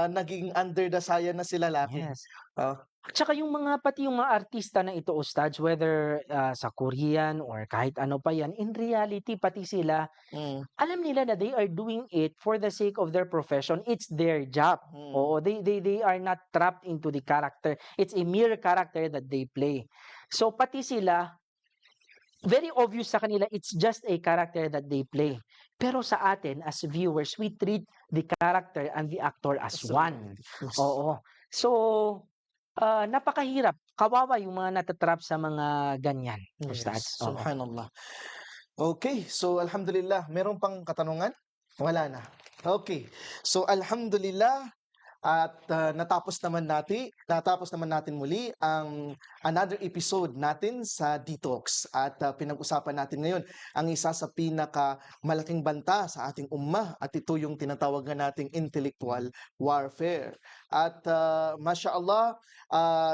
naging under the saya na sila lalaki. Yes. Ah. At saka yung pati yung mga artista na ito, Ustads, whether sa Korean or kahit ano pa yan, in reality, pati sila, Mm. alam nila na they are doing it for the sake of their profession. It's their job. Mm. Oo, they are not trapped into the character. It's a mere character that they play. So pati sila, very obvious sa kanila, it's just a character that they play. Pero sa atin, as viewers, we treat the character and the actor as So, one. yes. Oo. So, napakahirap. Kawawa yung mga natatrap sa mga ganyan, Yes. Ustads. Oo. Subhanallah. Okay, so alhamdulillah, meron pang katanungan? Wala na. Okay. So alhamdulillah at natapos naman natin muli ang another episode natin sa Detox at pinag-usapan natin ngayon ang isa sa pinaka malaking banta sa ating ummah at ito yung tinatawag na nating intellectual warfare. At mashallah,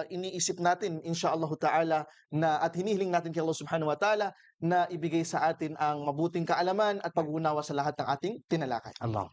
iniisip natin insyaallah ta'ala na at hinihiling natin kay Allah subhanahu wa ta'ala na ibigay sa atin ang mabuting kaalaman at pag-unawa sa lahat ng ating tinalakay. Allah.